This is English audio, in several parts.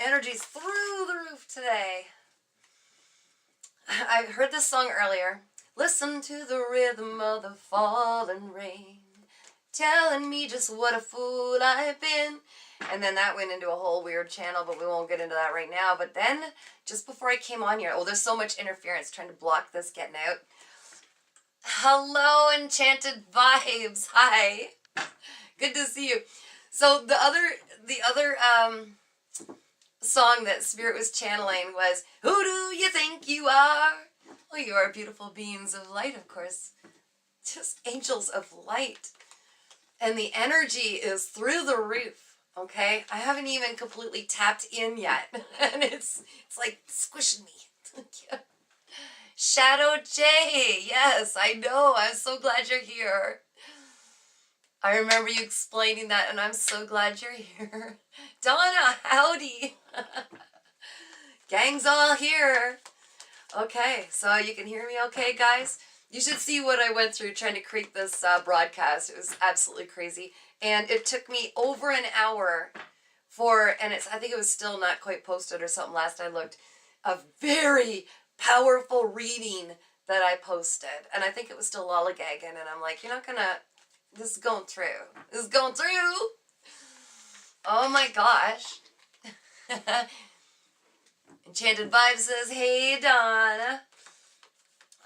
Energy's through the roof today. I heard this song earlier. Listen to the rhythm of the falling rain, telling me just what a fool I've been. And then that went into a whole weird channel, but we won't get into that right now. But then, just before I came on here, oh, there's so much interference trying to block this getting out. Hello, Enchanted Vibes. Hi. Good to see you. So the other song that Spirit was channeling was, who do you think you are? Well, you are beautiful beings of light, of course. Just angels of light. And the energy is through the roof, okay? I haven't even completely tapped in yet. And it's like squishing me. Shadow J, yes, I know. I'm so glad you're here. I remember you explaining that, and I'm so glad you're here. Donna, howdy. Gang's all here. Okay, so you can hear me okay, guys? You should see what I went through trying to create this broadcast. It was absolutely crazy. And it took me over an hour and I think it was still not quite posted or something last I looked, a very powerful reading that I posted. And I think it was still lollygagging, and I'm like, you're not gonna... This is going through. This is going through. Oh my gosh. Enchanted Vibe says, hey, Donna.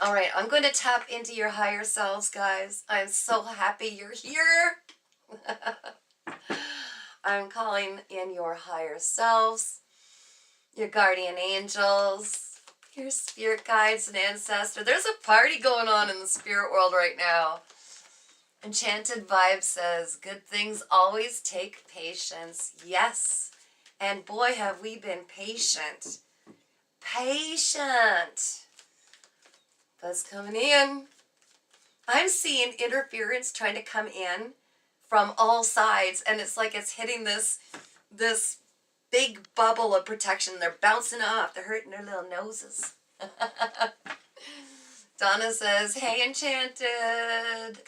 All right, I'm going to tap into your higher selves, guys. I'm so happy you're here. I'm calling in your higher selves, your guardian angels, your spirit guides and ancestors. There's a party going on in the spirit world right now. Enchanted Vibe says, good things always take patience. Yes. And boy, have we been patient. Patient. Buzz coming in. I'm seeing interference trying to come in from all sides, and it's like it's hitting this big bubble of protection. They're bouncing off. They're hurting their little noses. Donna says, hey, Enchanted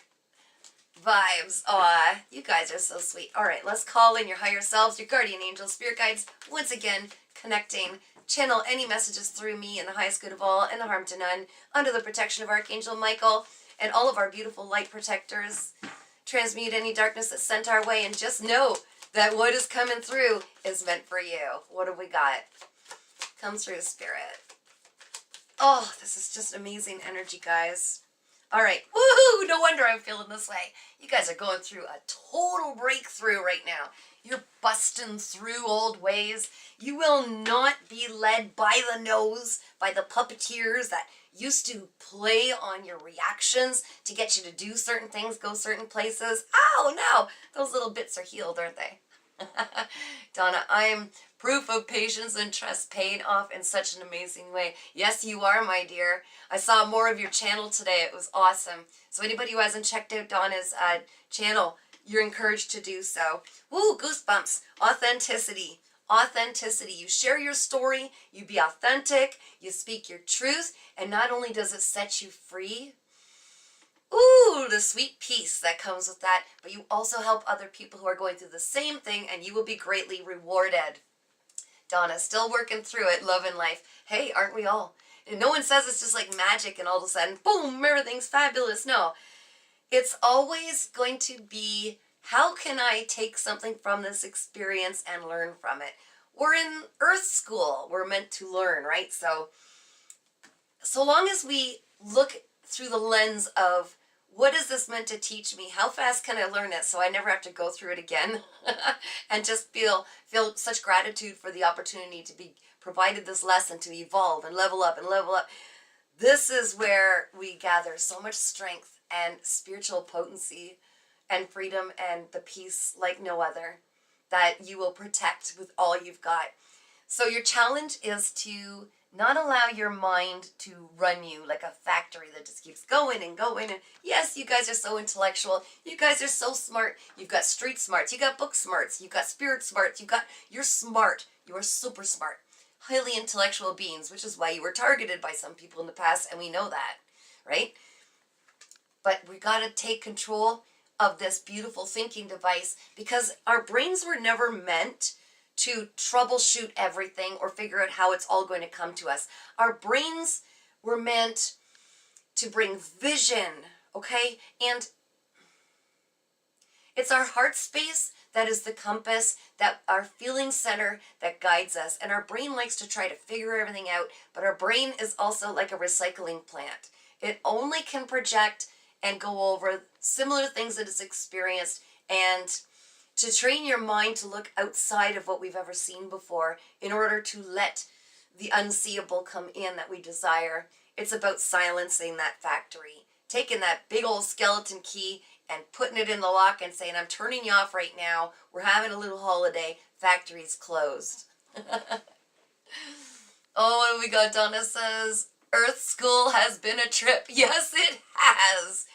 Vibes. Aw, you guys are so sweet. All right, let's call in your higher selves, your guardian angels, spirit guides, once again, connecting. Channel any messages through me in the highest good of all and the harm to none, under the protection of Archangel Michael and all of our beautiful light protectors. Transmute any darkness that's sent our way, and just know that what is coming through is meant for you. What have we got? Come through, Spirit. Oh, this is just amazing energy, guys. All right, woohoo! No wonder I'm feeling this way. You guys are going through a total breakthrough right now. You're busting through old ways. You will not be led by the nose, by the puppeteers that used to play on your reactions to get you to do certain things, go certain places. Oh, no! Those little bits are healed, aren't they? Donna, I'm proof of patience and trust paying off in such an amazing way. Yes, you are, my dear. I saw more of your channel today. It was awesome. So anybody who hasn't checked out Donna's channel, you're encouraged to do so. Woo, goosebumps. Authenticity. Authenticity. You share your story, you be authentic, you speak your truth, and not only does it set you free, ooh, the sweet peace that comes with that, but you also help other people who are going through the same thing, and you will be greatly rewarded. Donna, still working through it, love and life. Hey, aren't we all? And no one says it's just like magic and all of a sudden, boom, everything's fabulous. No, it's always going to be, how can I take something from this experience and learn from it? We're in Earth School. We're meant to learn, right? So long as we look through the lens of, what is this meant to teach me? How fast can I learn it so I never have to go through it again? And just feel such gratitude for the opportunity to be provided this lesson to evolve and level up and level up. This is where we gather so much strength and spiritual potency and freedom and the peace like no other that you will protect with all you've got. So your challenge is to not allow your mind to run you like a factory that just keeps going and going. And yes, you guys are so intellectual. You guys are so smart. You've got street smarts. You got book smarts. You've got spirit smarts. You're smart. You are super smart. Highly intellectual beings, which is why you were targeted by some people in the past, and we know that, right? But we got to take control of this beautiful thinking device, because our brains were never meant to troubleshoot everything or figure out how it's all going to come to us. Our brains were meant to bring vision, okay? And it's our heart space that is the compass, that our feeling center that guides us. And our brain likes to try to figure everything out, but our brain is also like a recycling plant. It only can project and go over similar things that it's experienced, and to train your mind to look outside of what we've ever seen before in order to let the unseeable come in that we desire. It's about silencing that factory, taking that big old skeleton key and putting it in the lock and saying, I'm turning you off right now. We're having a little holiday. Factory's closed. Oh, and we got Donna says, Earth School has been a trip. Yes, it has.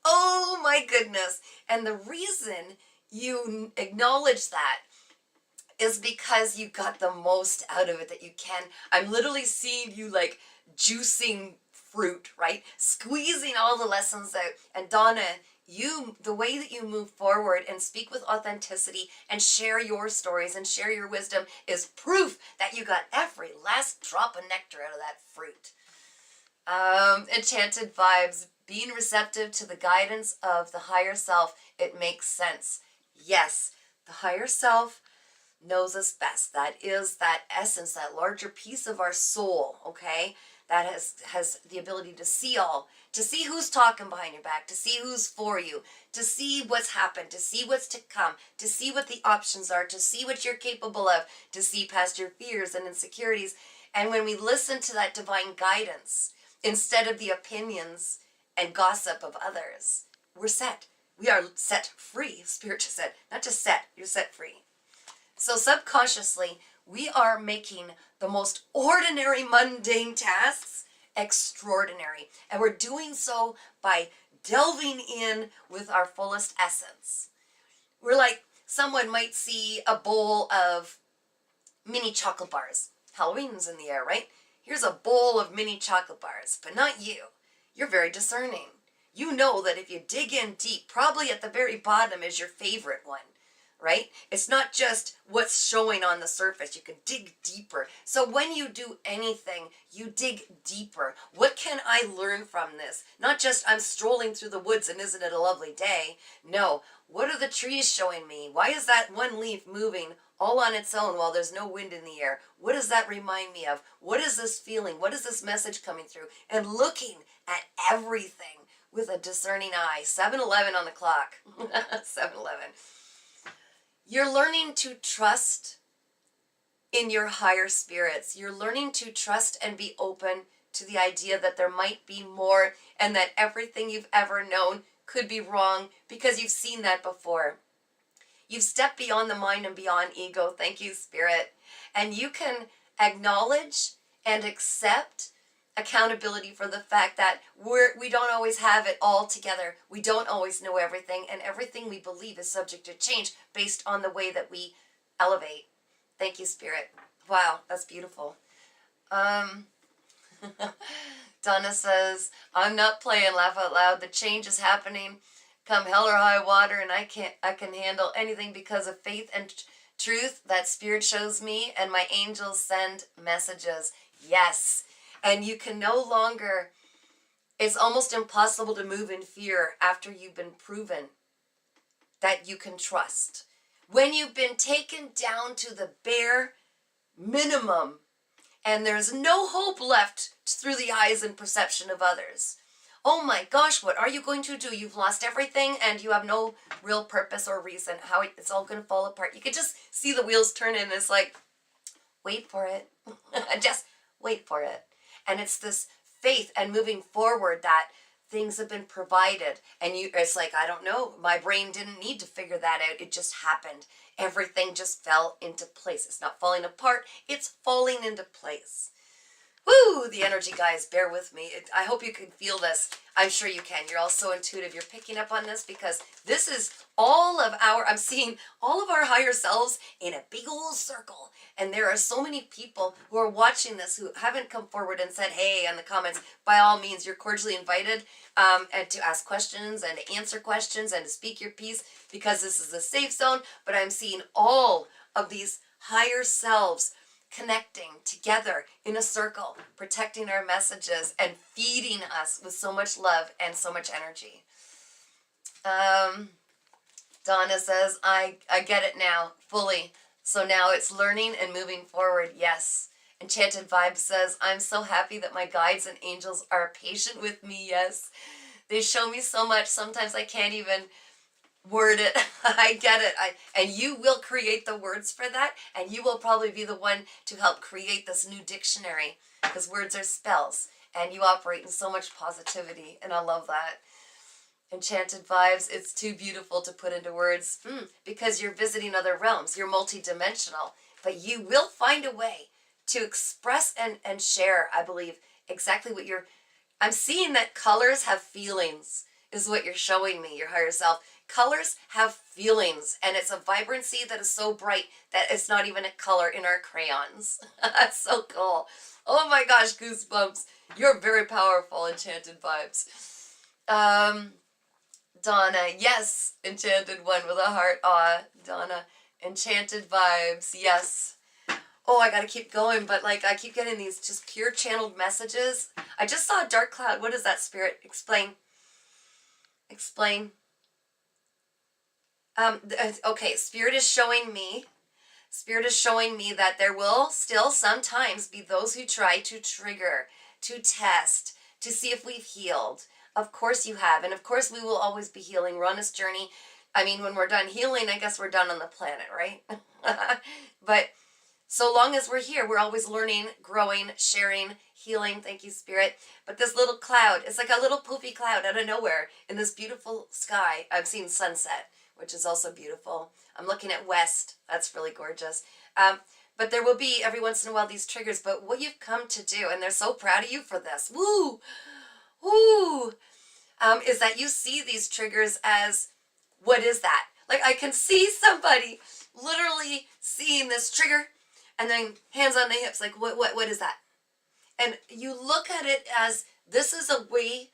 Oh my goodness. And the reason you acknowledge that is because you got the most out of it that you can. I'm literally seeing you like juicing fruit, right? Squeezing all the lessons out. And Donna, the way that you move forward and speak with authenticity and share your stories and share your wisdom is proof that you got every last drop of nectar out of that fruit. Enchanted vibes, being receptive to the guidance of the higher self, it makes sense. Yes, the higher self knows us best. That is that essence, that larger piece of our soul, okay? That has the ability to see all, to see who's talking behind your back, to see who's for you, to see what's happened, to see what's to come, to see what the options are, to see what you're capable of, to see past your fears and insecurities. And when we listen to that divine guidance, instead of the opinions and gossip of others, we're set. We are set free. Spirit just said, not just set, you're set free. So subconsciously, we are making the most ordinary, mundane tasks extraordinary. And we're doing so by delving in with our fullest essence. We're like, someone might see a bowl of mini chocolate bars. Halloween's in the air, right? Here's a bowl of mini chocolate bars, but not you. You're very discerning. You know that if you dig in deep, probably at the very bottom is your favorite one, right? It's not just what's showing on the surface. You can dig deeper. So when you do anything, you dig deeper. What can I learn from this? Not just I'm strolling through the woods and isn't it a lovely day? No. What are the trees showing me? Why is that one leaf moving all on its own while there's no wind in the air? What does that remind me of? What is this feeling? What is this message coming through? And looking at everything with a discerning eye. 7-Eleven on the clock. 7-Eleven. You're learning to trust in your higher spirits. You're learning to trust and be open to the idea that there might be more and that everything you've ever known could be wrong because you've seen that before. You've stepped beyond the mind and beyond ego. Thank you, Spirit. And you can acknowledge and accept accountability for the fact that we don't always have it all together. We don't always know everything, and everything we believe is subject to change based on the way that we elevate. Thank you, Spirit. Wow, that's beautiful. Donna says, I'm not playing laugh out loud. The change is happening. Come hell or high water, and I can handle anything because of faith and truth that Spirit shows me, and my angels send messages. Yes. And you can no longer, it's almost impossible to move in fear after you've been proven that you can trust. When you've been taken down to the bare minimum and there's no hope left through the eyes and perception of others. Oh my gosh, what are you going to do? You've lost everything and you have no real purpose or reason. How it's all going to fall apart. You could just see the wheels turning and it's like, wait for it. Just wait for it. And it's this faith and moving forward that things have been provided. And it's like, I don't know, my brain didn't need to figure that out. It just happened. Everything just fell into place. It's not falling apart. It's falling into place. Woo! The energy, guys, bear with me. I hope you can feel this. I'm sure you can. You're all so intuitive. You're picking up on this because this is all of I'm seeing all of our higher selves in a big old circle. And there are so many people who are watching this who haven't come forward and said, hey, in the comments. By all means, you're cordially invited and to ask questions and to answer questions and to speak your piece because this is a safe zone. But I'm seeing all of these higher selves connecting together in a circle, protecting our messages and feeding us with so much love and so much energy. Donna says, I get it now, fully. So now it's learning and moving forward. Yes. Enchanted Vibe says, I'm so happy that my guides and angels are patient with me. Yes. They show me so much. Sometimes I can't even word it. I get it. And you will create the words for that. And you will probably be the one to help create this new dictionary, because words are spells. And you operate in so much positivity. And I love that. Enchanted Vibes, it's too beautiful to put into words, because you're visiting other realms. You're multidimensional, but you will find a way to express and share, I believe, exactly what I'm seeing that colors have feelings is what you're showing me, your higher self. Colors have feelings, and it's a vibrancy that is so bright that it's not even a color in our crayons. That's so cool. Oh my gosh, goosebumps. You're very powerful, Enchanted Vibes. Donna, yes, Enchanted One with a heart. Aw, Donna, Enchanted Vibes, yes. Oh, I gotta keep going, but like I keep getting these just pure channeled messages. I just saw a dark cloud. What is that, Spirit? Explain. Explain. Okay, Spirit is showing me that there will still sometimes be those who try to trigger, to test, to see if we've healed. Of course you have, and of course we will always be healing. We're on this journey. I mean, when we're done healing, I guess we're done on the planet, right? But so long as we're here, we're always learning, growing, sharing, healing. Thank you, Spirit. But this little cloud, it's like a little poofy cloud out of nowhere in this beautiful sky. I've seen sunset, which is also beautiful. I'm looking at west. That's really gorgeous. But there will be every once in a while these triggers. But what you've come to do, and they're so proud of you for this. Woo! Woo! Is that you see these triggers as, what is that? Like I can see somebody literally seeing this trigger and then hands on the hips, like what is that? And you look at it as, this is a way,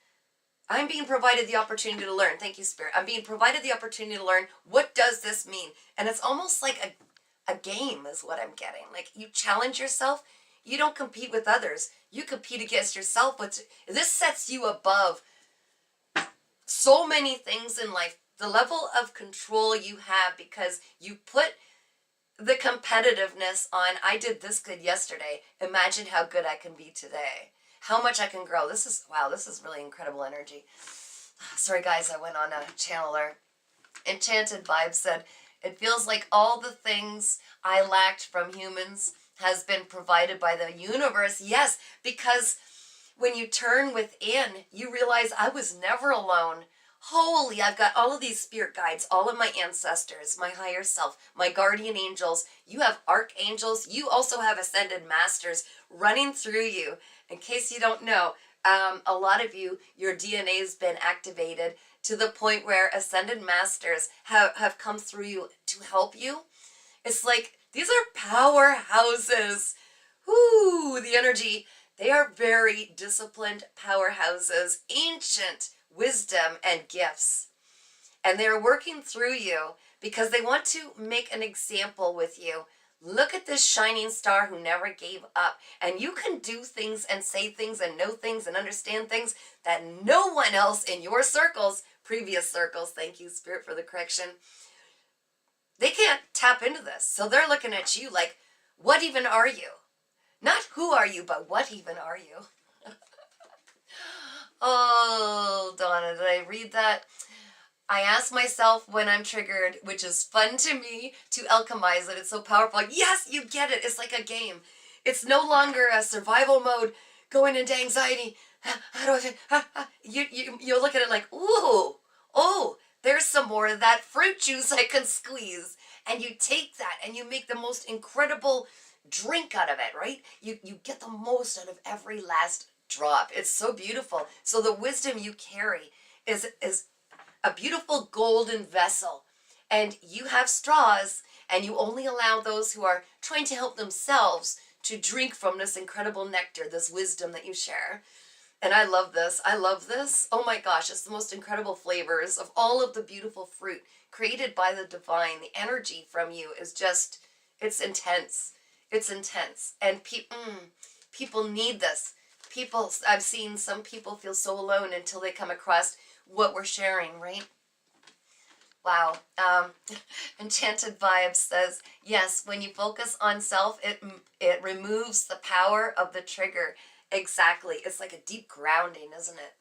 I'm being provided the opportunity to learn. Thank you, Spirit. I'm being provided the opportunity to learn, what does this mean? And it's almost like a game is what I'm getting. Like you challenge yourself. You don't compete with others. You compete against yourself. But this sets you above so many things in life. The level of control you have because you put the competitiveness on, I did this good yesterday. Imagine how good I can be today. How much I can grow. This is, wow, this is really incredible energy. Sorry guys, I went on a channeler. Enchanted Vibe said, it feels like all the things I lacked from humans has been provided by the universe. Yes, because when you turn within, you realize I was never alone. Holy, I've got all of these spirit guides, all of my ancestors, my higher self, my guardian angels. You have archangels. You also have ascended masters running through you. In case you don't know, a lot of you, your DNA has been activated to the point where ascended masters have come through you to help you. It's like, these are powerhouses. Whoo, the energy. They are very disciplined powerhouses, ancient wisdom and gifts. And they're working through you because they want to make an example with you. Look at this shining star who never gave up. And you can do things and say things and know things and understand things that no one else in your circles, previous circles, thank you, Spirit, for the correction, they can't tap into this. So they're looking at you like, what even are you? Not who are you, but what even are you? Oh, Donna, did I read that? I ask myself when I'm triggered, which is fun to me, to alchemize it. It's so powerful. Yes, you get it. It's like a game. It's no longer a survival mode, going into anxiety. How do I feel? You look at it like, ooh, oh, there's some more of that fruit juice I can squeeze. And you take that and you make the most incredible drink out of it, right? You get the most out of every last drop. It's so beautiful. So the wisdom you carry is a beautiful golden vessel. And you have straws, and you only allow those who are trying to help themselves to drink from this incredible nectar, this wisdom that you share. And I love this. I love this. Oh my gosh, it's the most incredible flavors of all of the beautiful fruit created by the divine. The energy from you is just, It's intense. It's intense. And people need this. I've seen some people feel so alone until they come across what we're sharing, right? Wow. Enchanted Vibes says, yes, when you focus on self, it removes the power of the trigger. Exactly. It's like a deep grounding, isn't it?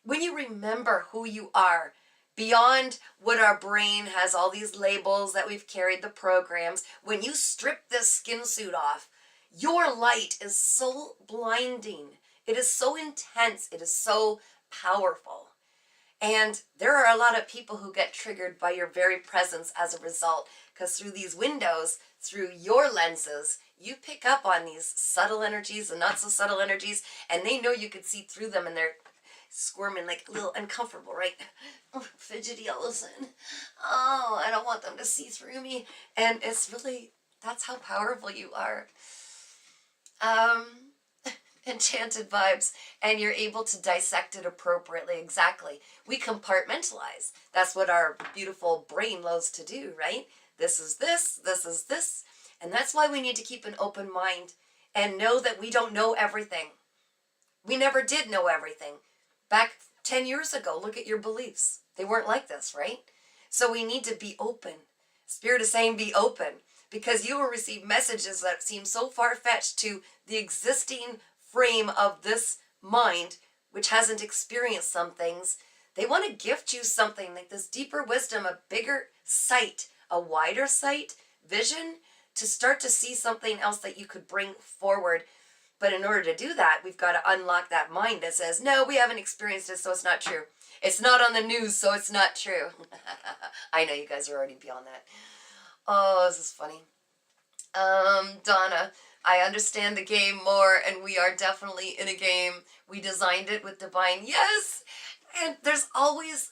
When you remember who you are, beyond what our brain has, all these labels that we've carried, the programs, when you strip this skin suit off, your light is so blinding. It is so intense. It is so powerful. And there are a lot of people who get triggered by your very presence as a result, because through these windows, through your lenses, you pick up on these subtle energies and not so subtle energies, and they know you can see through them, and they're squirming, like a little uncomfortable, right? Oh, fidgety all of a sudden. Oh, I don't want them to see through me. And it's really, that's how powerful you are. Enchanted Vibes, and you're able to dissect it appropriately. Exactly. We compartmentalize. That's what our beautiful brain loves to do, right? This is this, this is this. And that's why we need to keep an open mind and know that we don't know everything. We never did know everything. Back 10 years ago, look at your beliefs. They weren't like this, right? So we need to be open. Spirit is saying be open, because you will receive messages that seem so far-fetched to the existing frame of this mind, which hasn't experienced some things. They want to gift you something like this deeper wisdom, a bigger sight, a wider sight, vision, to start to see something else that you could bring forward. But in order to do that, we've got to unlock that mind that says, no, we haven't experienced it, so it's not true. It's not on the news, so it's not true. I know you guys are already beyond that. Oh, this is funny. Donna, I understand the game more, and we are definitely in a game. We designed it with divine. Yes! And there's always,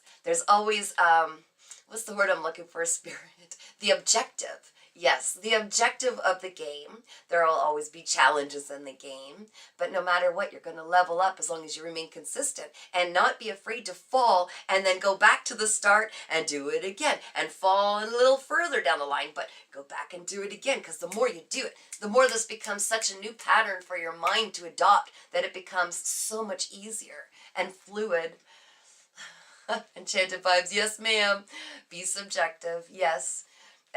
what's the word I'm looking for, Spirit? The objective. Yes, the objective of the game. There will always be challenges in the game, but no matter what, you're going to level up as long as you remain consistent and not be afraid to fall and then go back to the start and do it again and fall a little further down the line, but go back and do it again, because the more you do it, the more this becomes such a new pattern for your mind to adopt that it becomes so much easier and fluid. Enchanted Vibes, yes ma'am. Be subjective, yes.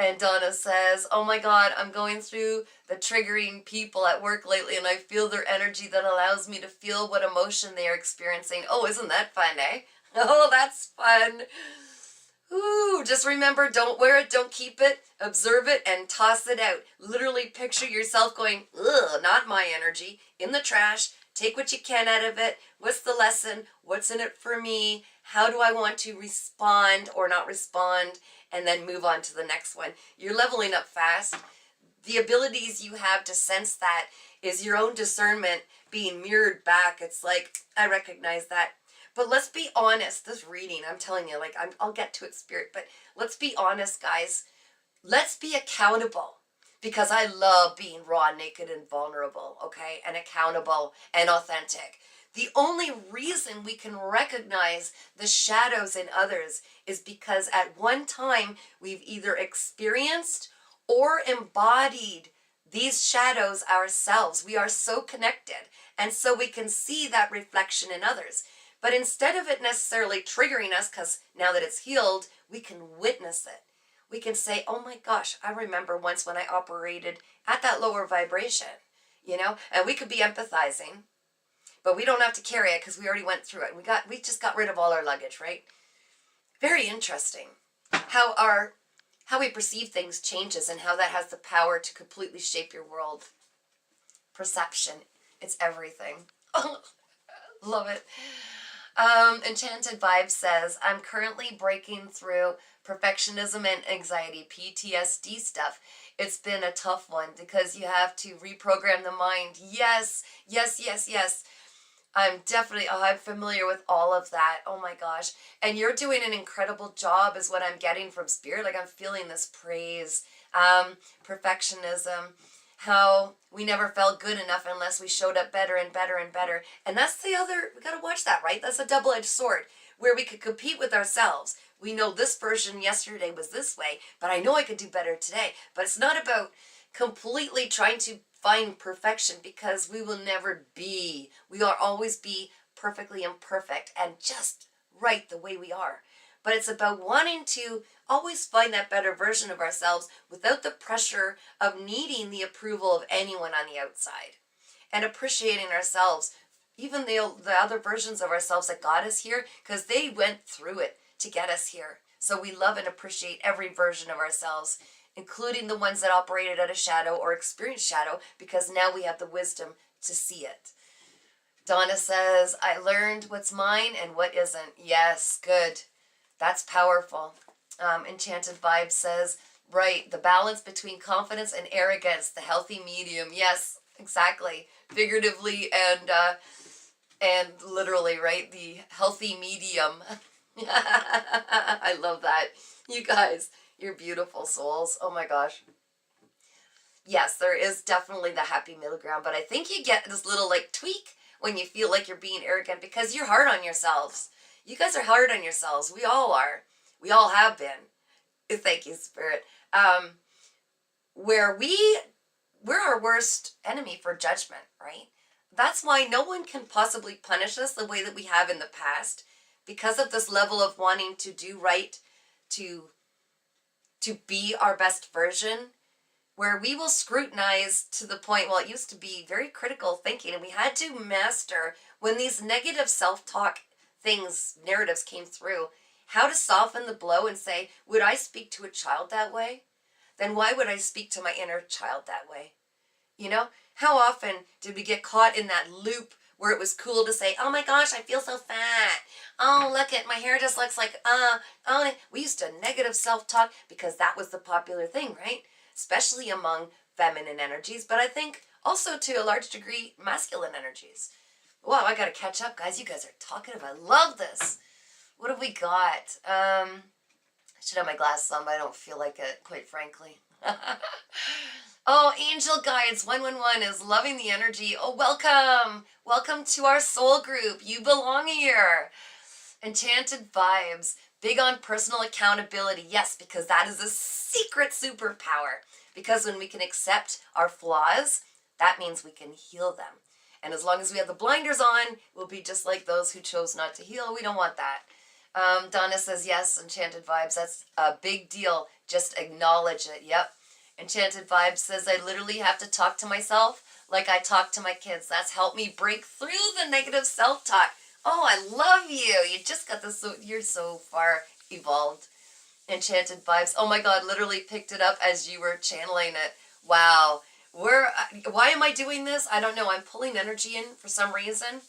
And Donna says, oh my God, I'm going through the triggering people at work lately, and I feel their energy that allows me to feel what emotion they are experiencing. Oh, isn't that fun, eh? Oh, that's fun. Ooh, just remember, don't wear it, don't keep it, observe it, and toss it out. Literally picture yourself going, ugh, not my energy, in the trash. Take what you can out of it. What's the lesson? What's in it for me? How do I want to respond or not respond? And then move on to the next one. You're leveling up fast. The abilities you have to sense that is your own discernment being mirrored back. It's like, I recognize that. But let's be honest, this reading, I'm telling you, like, I'll get to it, Spirit, but let's be honest, guys. Let's be accountable, because I love being raw, naked, and vulnerable, okay, and accountable and authentic. The only reason we can recognize the shadows in others is because at one time we've either experienced or embodied these shadows ourselves. We are so connected, and so we can see that reflection in others. But instead of it necessarily triggering us, because now that it's healed, we can witness it. We can say, oh my gosh, I remember once when I operated at that lower vibration, and we could be empathizing, but we don't have to carry it because we already went through it. We just got rid of all our luggage, right? Very interesting how we perceive things changes, and how that has the power to completely shape your world. Perception, it's everything. Love it. Enchanted Vibe says, I'm currently breaking through perfectionism and anxiety, PTSD stuff. It's been a tough one because you have to reprogram the mind. Yes, yes, yes, yes. I'm familiar with all of that. Oh my gosh. And you're doing an incredible job is what I'm getting from Spirit. Like, I'm feeling this praise, perfectionism, how we never felt good enough unless we showed up better and better and better. And that's we got to watch that, right? That's a double-edged sword where we could compete with ourselves. We know this version yesterday was this way, but I know I could do better today. But it's not about completely trying to find perfection, because we will never be. We will always be perfectly imperfect and just right the way we are. But it's about wanting to always find that better version of ourselves without the pressure of needing the approval of anyone on the outside, and appreciating ourselves, even the other versions of ourselves that got us here, because they went through it to get us here. So we love and appreciate every version of ourselves, including the ones that operated out of shadow or experienced shadow, because now we have the wisdom to see it. Donna says, I learned what's mine and what isn't. Yes, good. That's powerful. Enchanted Vibe says, right, the balance between confidence and arrogance, the healthy medium. Yes, exactly. Figuratively and literally, right? The healthy medium. I love that. You guys, you're beautiful souls. Oh my gosh. Yes, there is definitely the happy middle ground, but I think you get this little like tweak when you feel like you're being arrogant, because you're hard on yourselves. You guys are hard on yourselves. We all are. We all have been. Thank you, Spirit. Where we're our worst enemy for judgment, right? That's why no one can possibly punish us the way that we have in the past, because of this level of wanting to do right, to be our best version, where we will scrutinize to the point, well, it used to be very critical thinking, and we had to master when these negative self-talk things, narratives came through, how to soften the blow and say, would I speak to a child that way? Then why would I speak to my inner child that way? You know, how often did we get caught in that loop where it was cool to say, oh my gosh, I feel so fat. Oh, look at my hair just looks like, oh, we used to negative self-talk because that was the popular thing, right? Especially among feminine energies, but I think also to a large degree, masculine energies. Wow, I gotta catch up, guys. You guys are talkative. I love this. What have we got? I should have my glasses on, but I don't feel like it, quite frankly. Oh, Angel Guides 111 is loving the energy. Oh, welcome. Welcome to our soul group. You belong here. Enchanted Vibes. Big on personal accountability. Yes, because that is a secret superpower. Because when we can accept our flaws, that means we can heal them. And as long as we have the blinders on, we'll be just like those who chose not to heal. We don't want that. Donna says, yes, Enchanted Vibes. That's a big deal. Just acknowledge it. Yep. Enchanted Vibes says, I literally have to talk to myself like I talk to my kids. That's helped me break through the negative self-talk. Oh, I love you. You just got this. You're so far evolved. Enchanted Vibes. Oh my God, literally picked it up as you were channeling it. Wow. Why am I doing this? I don't know. I'm pulling energy in for some reason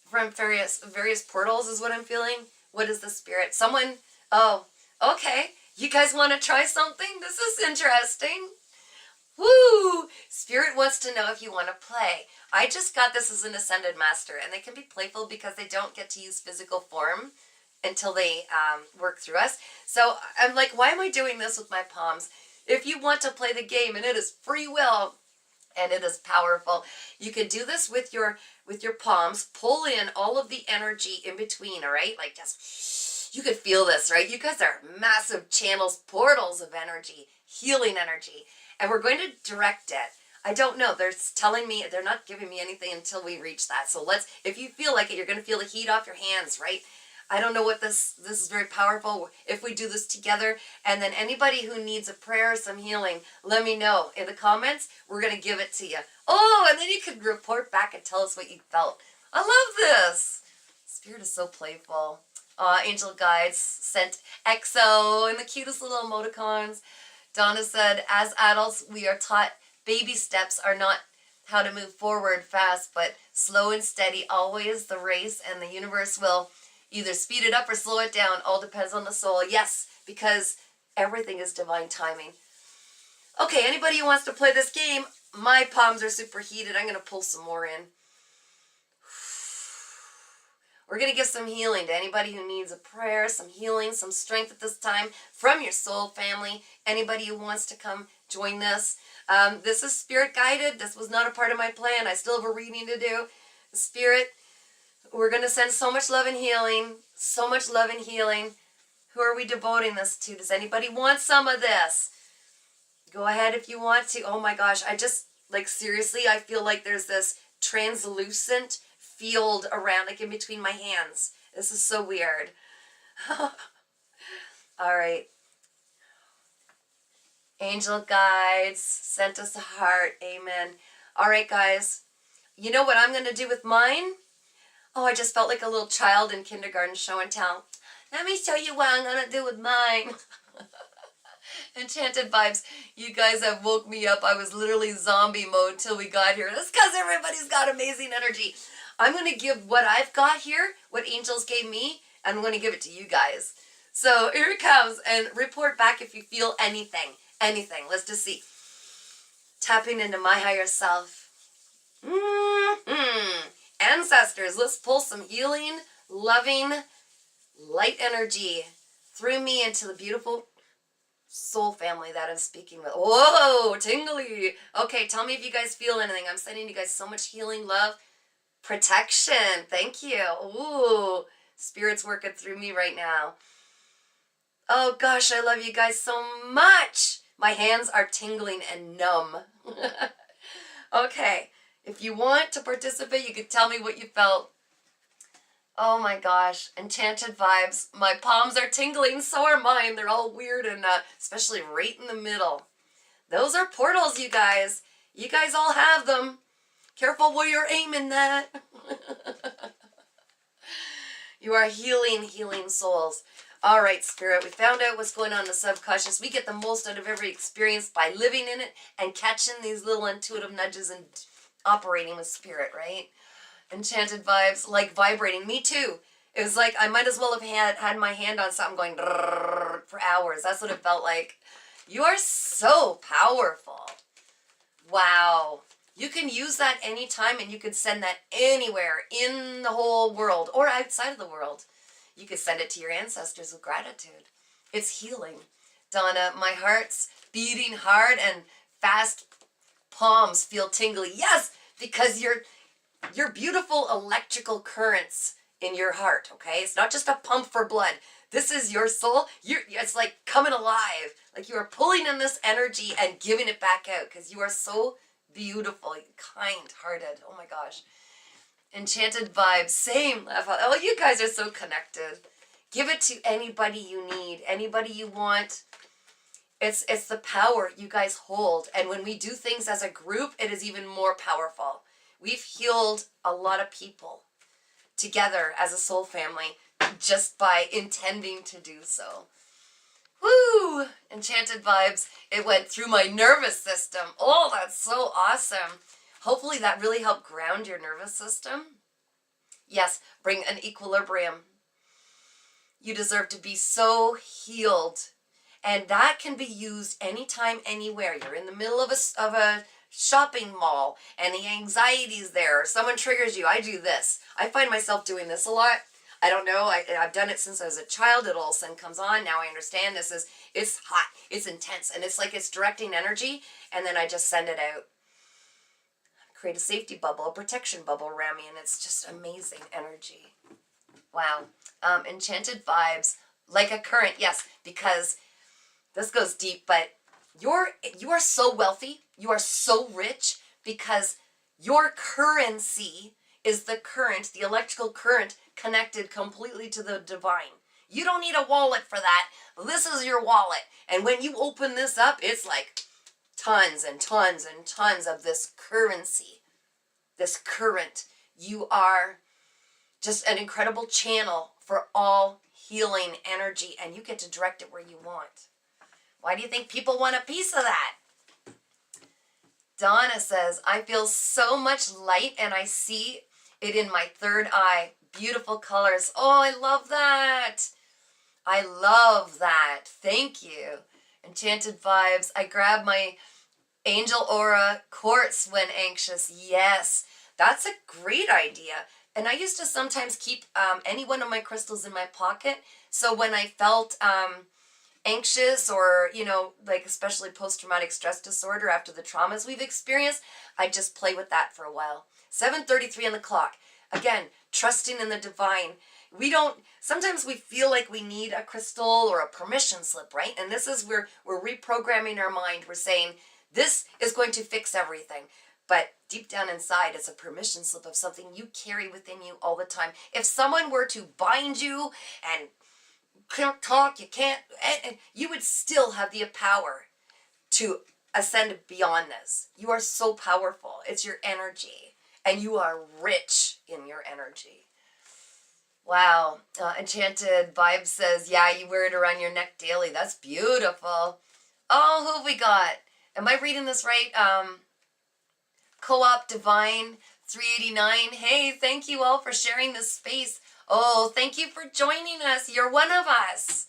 from various portals is what I'm feeling. What is the spirit? Someone, oh, okay. You guys want to try something? This is interesting. Woo! Spirit wants to know if you want to play. I just got this as an Ascended Master, and they can be playful because they don't get to use physical form until they work through us. So I'm like, why am I doing this with my palms? If you want to play the game, and it is free will, and it is powerful, you can do this with your palms. Pull in all of the energy in between, all right? Like just, you could feel this, right? You guys are massive channels, portals of energy, healing energy. And we're going to direct it. I don't know. They're telling me, they're not giving me anything until we reach that. So if you feel like it, you're going to feel the heat off your hands, right? I don't know what this is very powerful if we do this together. And then anybody who needs a prayer or some healing, let me know in the comments. We're going to give it to you. Oh, and then you can report back and tell us what you felt. I love this. Spirit is so playful. Angel Guides sent EXO and the cutest little emoticons. Donna said, as adults, we are taught baby steps are not how to move forward fast, but slow and steady, always the race, and the universe will either speed it up or slow it down. All depends on the soul. Yes, because everything is divine timing. Okay, anybody who wants to play this game, my palms are super heated. I'm going to pull some more in. We're going to give some healing to anybody who needs a prayer, some healing, some strength at this time from your soul family. Anybody who wants to come join this. This is spirit guided. This was not a part of my plan. I still have a reading to do. Spirit, we're going to send so much love and healing. So much love and healing. Who are we devoting this to? Does anybody want some of this? Go ahead if you want to. Oh my gosh, I just, like, seriously, I feel like there's this translucent field around, like in between my hands. This is so weird. All right. Angel guides sent us a heart. Amen. All right, guys. You know what I'm going to do with mine? Oh, I just felt like a little child in kindergarten show and tell. Let me show you what I'm going to do with mine. Enchanted vibes. You guys have woke me up. I was literally zombie mode till we got here. That's because everybody's got amazing energy. I'm going to give what I've got here, what angels gave me, and I'm going to give it to you guys. So here it comes, and report back if you feel anything. Anything. Let's just see. Tapping into my higher self. Ancestors, let's pull some healing, loving, light energy through me into the beautiful soul family that I'm speaking with. Whoa, tingly. Okay, tell me if you guys feel anything. I'm sending you guys so much healing, love, protection. Thank you. Ooh, Spirit's working through me right now. Oh gosh, I love you guys so much. My hands are tingling and numb. Okay, if you want to participate, you could tell me what you felt. Oh my gosh, enchanted vibes. My palms are tingling, so are mine. They're all weird and especially right in the middle. Those are portals, you guys. You guys all have them. Careful where you're aiming that. You are healing souls. All right, Spirit, we found out what's going on in the subconscious. We get the most out of every experience by living in it and catching these little intuitive nudges and operating with Spirit, right? Enchanted vibes, like vibrating. Me too. It was like I might as well have had my hand on something going for hours. That's what it felt like. You are so powerful. Wow. You can use that anytime, and you can send that anywhere in the whole world or outside of the world. You could send it to your ancestors with gratitude. It's healing. Donna, my heart's beating hard and fast palms feel tingly. Yes, because your beautiful electrical currents in your heart, okay? It's not just a pump for blood. This is your soul. It's like coming alive. Like you are pulling in this energy and giving it back out because you are so beautiful, kind-hearted. Oh my gosh. Enchanted vibes, same. Oh, you guys are so connected. Give it to anybody you need, anybody you want. It's the power you guys hold. And when we do things as a group, it is even more powerful. We've healed a lot of people together as a soul family just by intending to do so. Woo! Enchanted vibes. It went through my nervous system. Oh, that's so awesome. Hopefully that really helped ground your nervous system. Yes, bring an equilibrium. You deserve to be so healed. And that can be used anytime, anywhere. You're in the middle of a shopping mall and the anxiety's there. Or someone triggers you. I do this. I find myself doing this a lot. I don't know. I've done it since I was a child. It all of a sudden comes on. Now I understand it's hot. It's intense. And it's like it's directing energy. And then I just send it out. Create a safety bubble, a protection bubble around me. And it's just amazing energy. Wow. Enchanted vibes. Like a current. Yes, because this goes deep, but you are so wealthy. You are so rich because your currency is the current, the electrical current connected completely to the divine. You don't need a wallet for that. This is your wallet. And when you open this up, it's like tons and tons and tons of this currency, this current. You are just an incredible channel for all healing energy, and you get to direct it where you want. Why do you think people want a piece of that? Donna says, I feel so much light and I see it in my third eye. Beautiful colors. Oh, I love that. I love that. Thank you. Enchanted vibes. I grab my Angel Aura quartz when anxious. Yes, that's a great idea. And I used to sometimes keep any one of my crystals in my pocket. So when I felt anxious or, like especially post-traumatic stress disorder after the traumas we've experienced, I just play with that for a while. 7:33 on the clock. Again, trusting in the divine. Sometimes we feel like we need a crystal or a permission slip, right? And this is where we're reprogramming our mind. We're saying, this is going to fix everything. But deep down inside, it's a permission slip of something you carry within you all the time. If someone were to bind you and can't talk, you can't, and you would still have the power to ascend beyond this. You are so powerful. It's your energy, and you are rich in your energy. Wow. Enchanted Vibe says, yeah, you wear it around your neck daily. That's beautiful. Oh, who have we got? Am I reading this right? Co-op Divine 389. Hey, thank you all for sharing this space. Oh, thank you for joining us. You're one of us.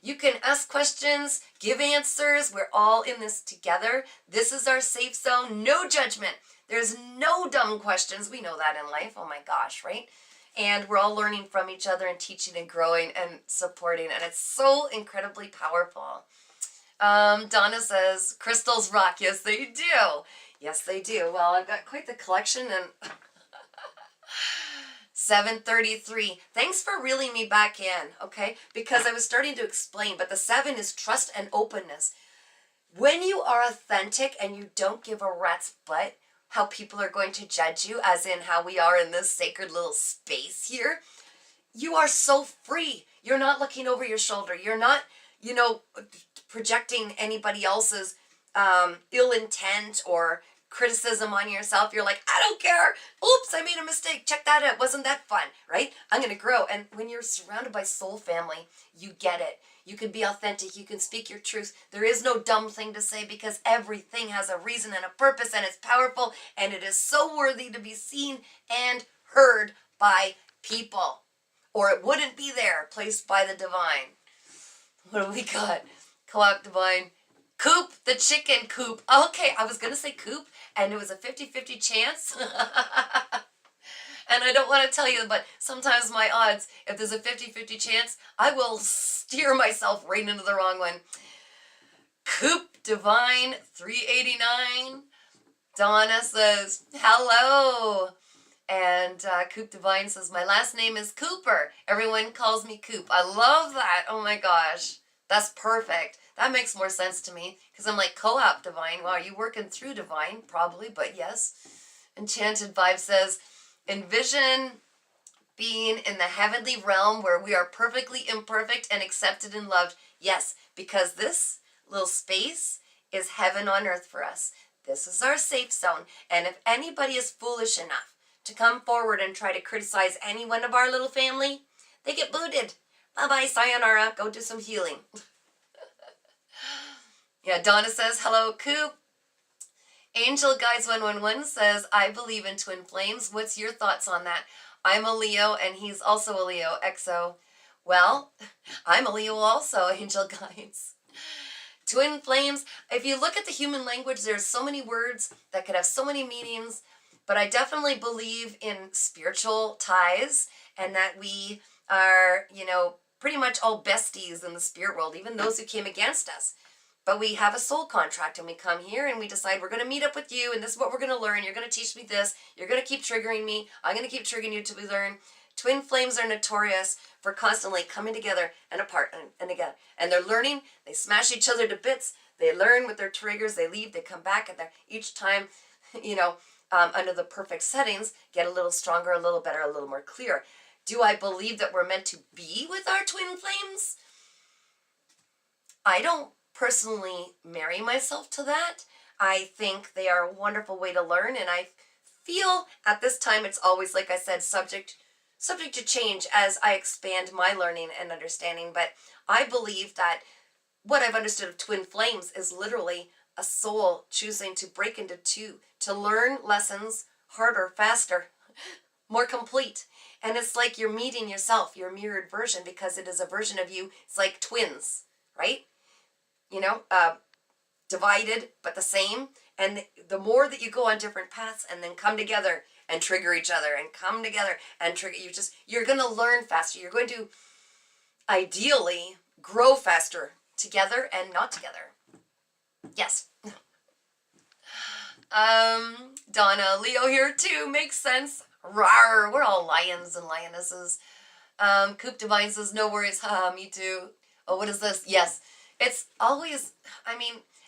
You can ask questions, give answers. We're all in this together. This is our safe zone. No judgment. There's no dumb questions. We know that in life. Oh my gosh, right? And we're all learning from each other and teaching and growing and supporting. And it's so incredibly powerful. Donna says, crystals rock. Yes, they do. Yes, they do. Well, I've got quite the collection. And 733. Thanks for reeling me back in, okay? Because I was starting to explain, but the 7 is trust and openness. When you are authentic and you don't give a rat's butt how people are going to judge you, as in how we are in this sacred little space here, you are so free. You're not looking over your shoulder. You're not, projecting anybody else's ill intent or criticism on yourself. You're like, I don't care. Oops, I made a mistake. Check that out. Wasn't that fun, right? I'm going to grow. And when you're surrounded by soul family, you get it. You can be authentic. You can speak your truth. There is no dumb thing to say because everything has a reason and a purpose, and it's powerful, and it is so worthy to be seen and heard by people, or it wouldn't be there, placed by the divine. What do we got? Co-op Divine. Coop, the chicken coop. Okay, I was going to say coop, and it was a 50-50 chance. And I don't want to tell you, but sometimes my odds, if there's a 50-50 chance, I will steer myself right into the wrong one. Coop Divine 389. Donna says, hello. And Coop Divine says, my last name is Cooper. Everyone calls me Coop. I love that. Oh my gosh. That's perfect. That makes more sense to me because I'm like co-op Divine. Wow, you working through Divine? Probably, but yes. Enchanted Vibe says, envision being in the heavenly realm where we are perfectly imperfect and accepted and loved. Yes, because this little space is heaven on earth for us. This is our safe zone. And if anybody is foolish enough to come forward and try to criticize any one of our little family, they get booted. Bye-bye, sayonara. Go do some healing. Yeah, Donna says, hello, Coop. Angel Guides 111 says, I believe in twin flames. What's your thoughts on that? I'm a Leo, and he's also a Leo, XO. Well, I'm a Leo also, Angel Guides. Twin flames, if you look at the human language, there's so many words that could have so many meanings, but I definitely believe in spiritual ties and that we are, pretty much all besties in the spirit world, even those who came against us. But we have a soul contract and we come here and we decide we're going to meet up with you and this is what we're going to learn. You're going to teach me this. You're going to keep triggering me. I'm going to keep triggering you till we learn. Twin flames are notorious for constantly coming together and apart and again. And they're learning. They smash each other to bits. They learn with their triggers. They leave. They come back. And each time, under the perfect settings, get a little stronger, a little better, a little more clear. Do I believe that we're meant to be with our twin flames? I don't personally marry myself to that. I think they are a wonderful way to learn, and I feel at this time it's always, like I said, subject to change as I expand my learning and understanding. But I believe that what I've understood of twin flames is literally a soul choosing to break into two, to learn lessons harder, faster, more complete. And it's like you're meeting yourself, your mirrored version, because it is a version of you. It's like twins, right? Divided, but the same. And the more that you go on different paths and then come together and trigger each other and come together and trigger, you're going to learn faster. You're going to ideally grow faster together and not together. Yes. Donna, Leo here too, makes sense. Rawr, we're all lions and lionesses. Coop Divine says, no worries, haha, me too. Oh, what is this? Yes, it's always,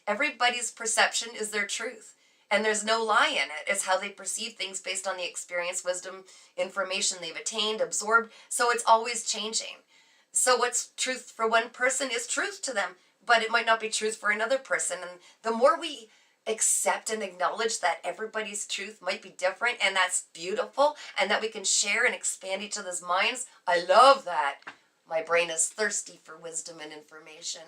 everybody's perception is their truth. And there's no lie in it. It's how they perceive things based on the experience, wisdom, information they've attained, absorbed. So it's always changing. So what's truth for one person is truth to them, but it might not be truth for another person. And the more we accept and acknowledge that everybody's truth might be different, and that's beautiful, and that we can share and expand each other's minds, I love that. My brain is thirsty for wisdom and information.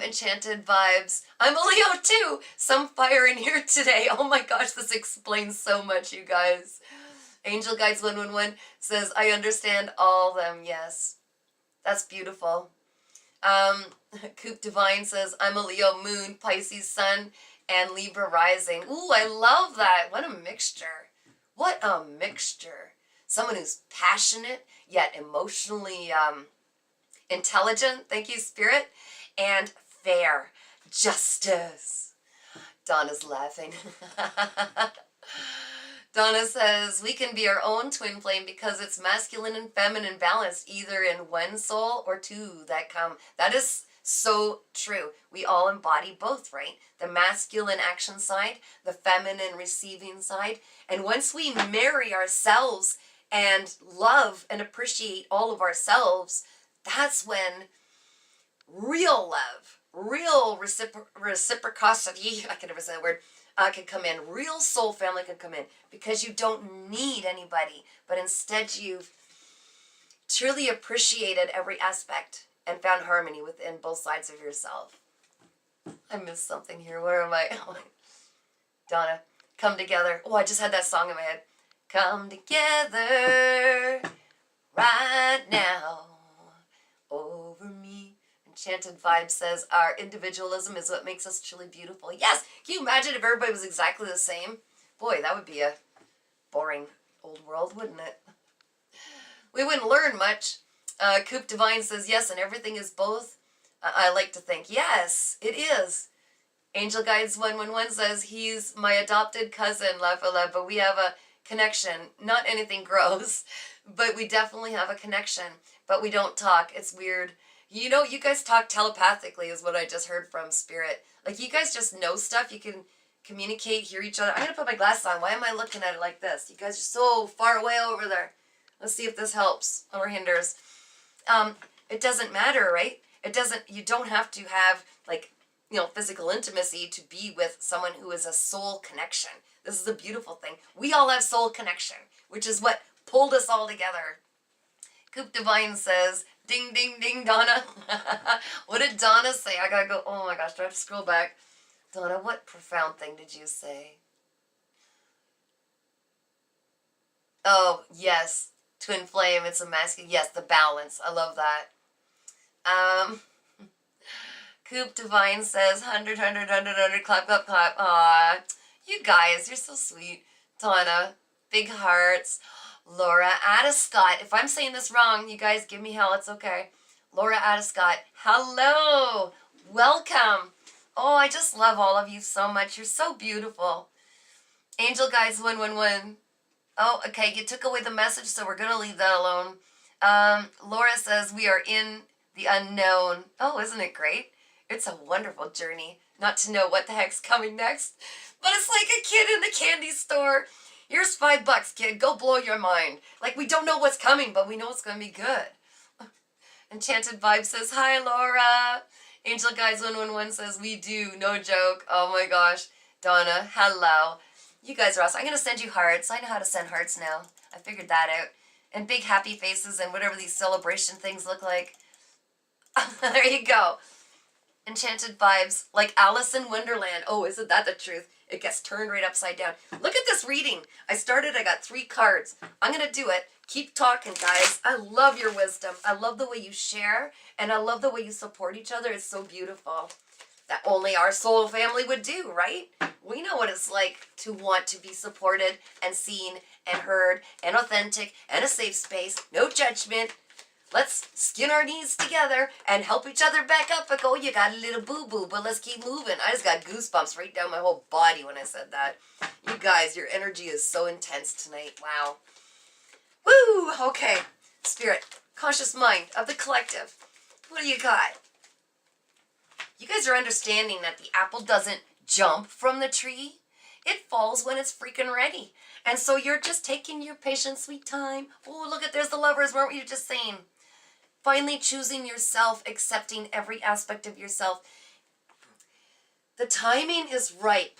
Enchanted Vibes. I'm a Leo too. Some fire in here today. Oh my gosh, this explains so much, you guys. Angel Guides 111 says, I understand all them. Yes, that's beautiful. Coop Divine says, I'm a Leo moon, Pisces sun, and Libra rising. Ooh, I love that. What a mixture. What a mixture. Someone who's passionate, yet emotionally intelligent. Thank you, Spirit. And fair. Justice. Donna's laughing. Donna says, we can be our own twin flame because it's masculine and feminine balanced, either in one soul or two that come. That is so true. We all embody both, right? The masculine action side, the feminine receiving side. And once we marry ourselves and love and appreciate all of ourselves, that's when real love, real reciprocity, I can never say that word, can come in. Real soul family can come in because you don't need anybody, but instead you've truly appreciated every aspect and found harmony within both sides of yourself. I missed something here. Where am I? Oh, Donna, come together. Oh, I just had that song in my head. Come together right now over me. Enchanted Vibe says, our individualism is what makes us truly beautiful. Yes! Can you imagine if everybody was exactly the same? Boy, that would be a boring old world, wouldn't it? We wouldn't learn much. Coop Divine says, yes, and everything is both. I like to think, yes, it is. Angel Guides 111 says, he's my adopted cousin, but we have a connection. Not anything gross, but we definitely have a connection. But we don't talk. It's weird. You know, you guys talk telepathically is what I just heard from Spirit. Like, you guys just know stuff. You can communicate, hear each other. I'm going to put my glasses on. Why am I looking at it like this? You guys are so far away over there. Let's see if this helps or hinders. It doesn't matter, right? You don't have to have, like, physical intimacy to be with someone who is a soul connection. This is a beautiful thing. We all have soul connection, which is what pulled us all together. Coop Divine says, ding, ding, ding, Donna. What did Donna say? I gotta go, oh my gosh, do I have to scroll back? Donna, what profound thing did you say? Oh, yes. Twin flame, it's a masculine. Yes, the balance. I love that. Coop Divine says, 100, clap, clap, clap. Aw, you guys, you're so sweet. Donna, big hearts. Laura Addiscott. If I'm saying this wrong, you guys give me hell. It's okay. Laura Addiscott. Hello. Welcome. Oh, I just love all of you so much. You're so beautiful. Angel Guides 111. Oh, okay. You took away the message, so we're going to leave that alone. Laura says, we are in the unknown. Oh, isn't it great? It's a wonderful journey not to know what the heck's coming next. But it's like a kid in the candy store. Here's $5, kid. Go blow your mind. Like, we don't know what's coming, but we know it's going to be good. Enchanted Vibe says, hi, Laura. Angel Guides 111 says, we do. No joke. Oh, my gosh. Donna, hello. You guys are awesome. I'm going to send you hearts. I know how to send hearts now. I figured that out. And big happy faces and whatever these celebration things look like. There you go. Enchanted Vibes, like Alice in Wonderland. Oh, isn't that the truth? It gets turned right upside down. Look at this reading. I got 3 cards. I'm going to do it. Keep talking, guys. I love your wisdom. I love the way you share, and I love the way you support each other. It's so beautiful. That only our soul family would do, right? We know what it's like to want to be supported and seen and heard and authentic and a safe space. No judgment. Let's skin our knees together and help each other back up and go, you got a little boo-boo, but let's keep moving. I just got goosebumps right down my whole body when I said that. You guys, your energy is so intense tonight. Wow. Woo! Okay. spirit, conscious mind of the collective. What do you got? You guys are understanding that the apple doesn't jump from the tree. It falls when it's freaking ready. And so you're just taking your patient sweet time. Oh, look at, there's the lovers. Weren't you just saying? Finally choosing yourself, accepting every aspect of yourself. The timing is ripe,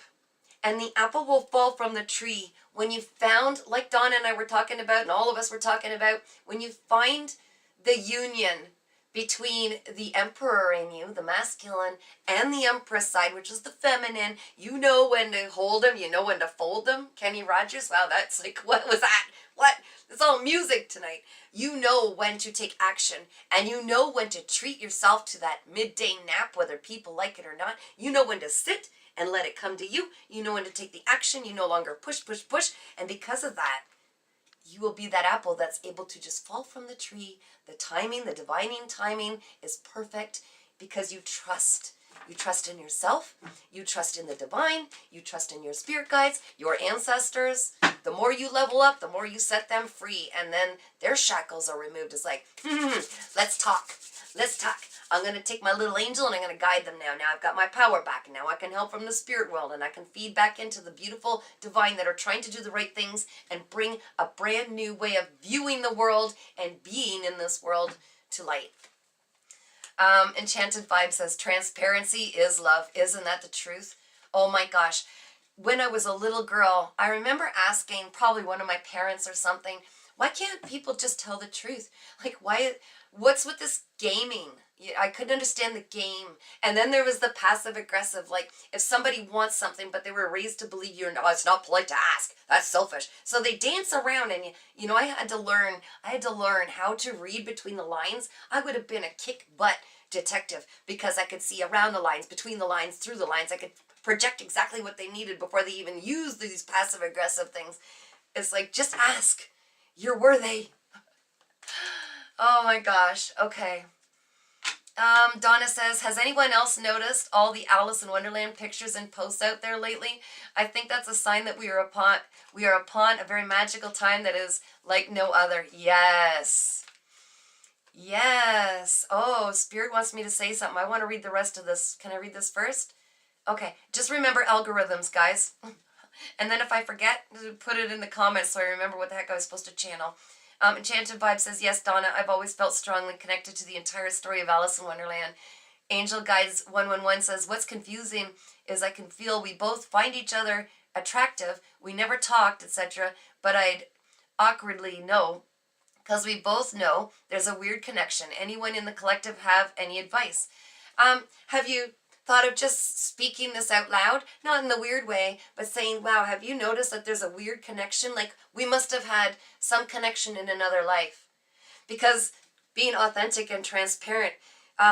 and the apple will fall from the tree when you found, like Donna and I were talking about, and all of us were talking about, when you find the union between the emperor in you, the masculine, and the empress side, which is the feminine. You know when to hold them, you know when to fold them. Kenny Rogers, wow, that's like, what was that? What? It's all music tonight. You know when to take action, and you know when to treat yourself to that midday nap, whether people like it or not. You know when to sit and let it come to you. You know when to take the action. You no longer push, push, push. And because of that, you will be that apple that's able to just fall from the tree. The timing, the divining timing is perfect because you trust. You trust in yourself. You trust in the divine. You trust in your spirit guides, your ancestors. The more you level up, the more you set them free. And then their shackles are removed. It's like, let's talk. Let's talk. I'm going to take my little angel and I'm going to guide them now. Now I've got my power back. Now I can help from the spirit world and I can feed back into the beautiful divine that are trying to do the right things and bring a brand new way of viewing the world and being in this world to light. Enchanted Vibe says, transparency is love. Isn't that the truth? Oh my gosh. When I was a little girl, I remember asking probably one of my parents or something, why can't people just tell the truth? Like, what's with this gaming? I couldn't understand the game. And then there was the passive aggressive, like if somebody wants something, but they were raised to believe it's not polite to ask. That's selfish. So they dance around and, I had to learn how to read between the lines. I would have been a kick butt detective because I could see around the lines, between the lines, through the lines. I could project exactly what they needed before they even used these passive aggressive things. It's like, just ask. You're worthy. Oh my gosh. Okay. Donna says, has anyone else noticed all the Alice in Wonderland pictures and posts out there lately? I think that's a sign that we are upon a very magical time that is like no other. Yes. Yes. Oh, Spirit wants me to say something. I want to read the rest of this. Can I read this first? Okay. Just remember algorithms, guys. And then if I forget, put it in the comments so I remember what the heck I was supposed to channel. Enchanted Vibe says, yes, Donna, I've always felt strongly connected to the entire story of Alice in Wonderland. Angel Guides 111 says, what's confusing is I can feel we both find each other attractive. We never talked, etc. But I'd awkwardly know, because we both know there's a weird connection. Anyone in the collective have any advice? Have you thought of just speaking this out loud? Not in the weird way, but saying, wow, have you noticed that there's a weird connection? Like, we must have had some connection in another life. Because being authentic and transparent,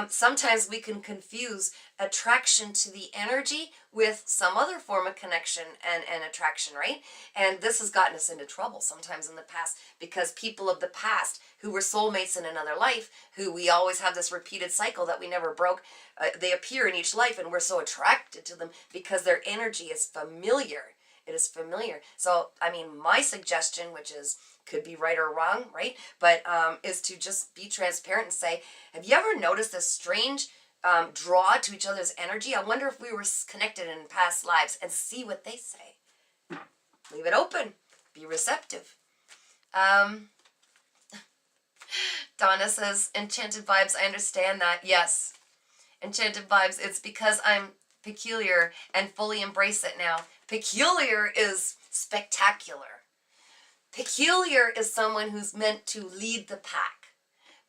sometimes we can confuse attraction to the energy with some other form of connection and attraction, right? And this has gotten us into trouble sometimes in the past because people of the past who were soulmates in another life, who we always have this repeated cycle that we never broke, they appear in each life and we're so attracted to them because their energy is familiar. It is familiar. So, I mean, my suggestion, which is could be right or wrong, right? But is to just be transparent and say, have you ever noticed this strange draw to each other's energy? I wonder if we were connected in past lives, and see what they say. Leave it open. Be receptive. Donna says, Enchanted Vibes, I understand that. Yes. Enchanted Vibes, it's because I'm peculiar and fully embrace it now. Peculiar is spectacular. Peculiar is someone who's meant to lead the pack.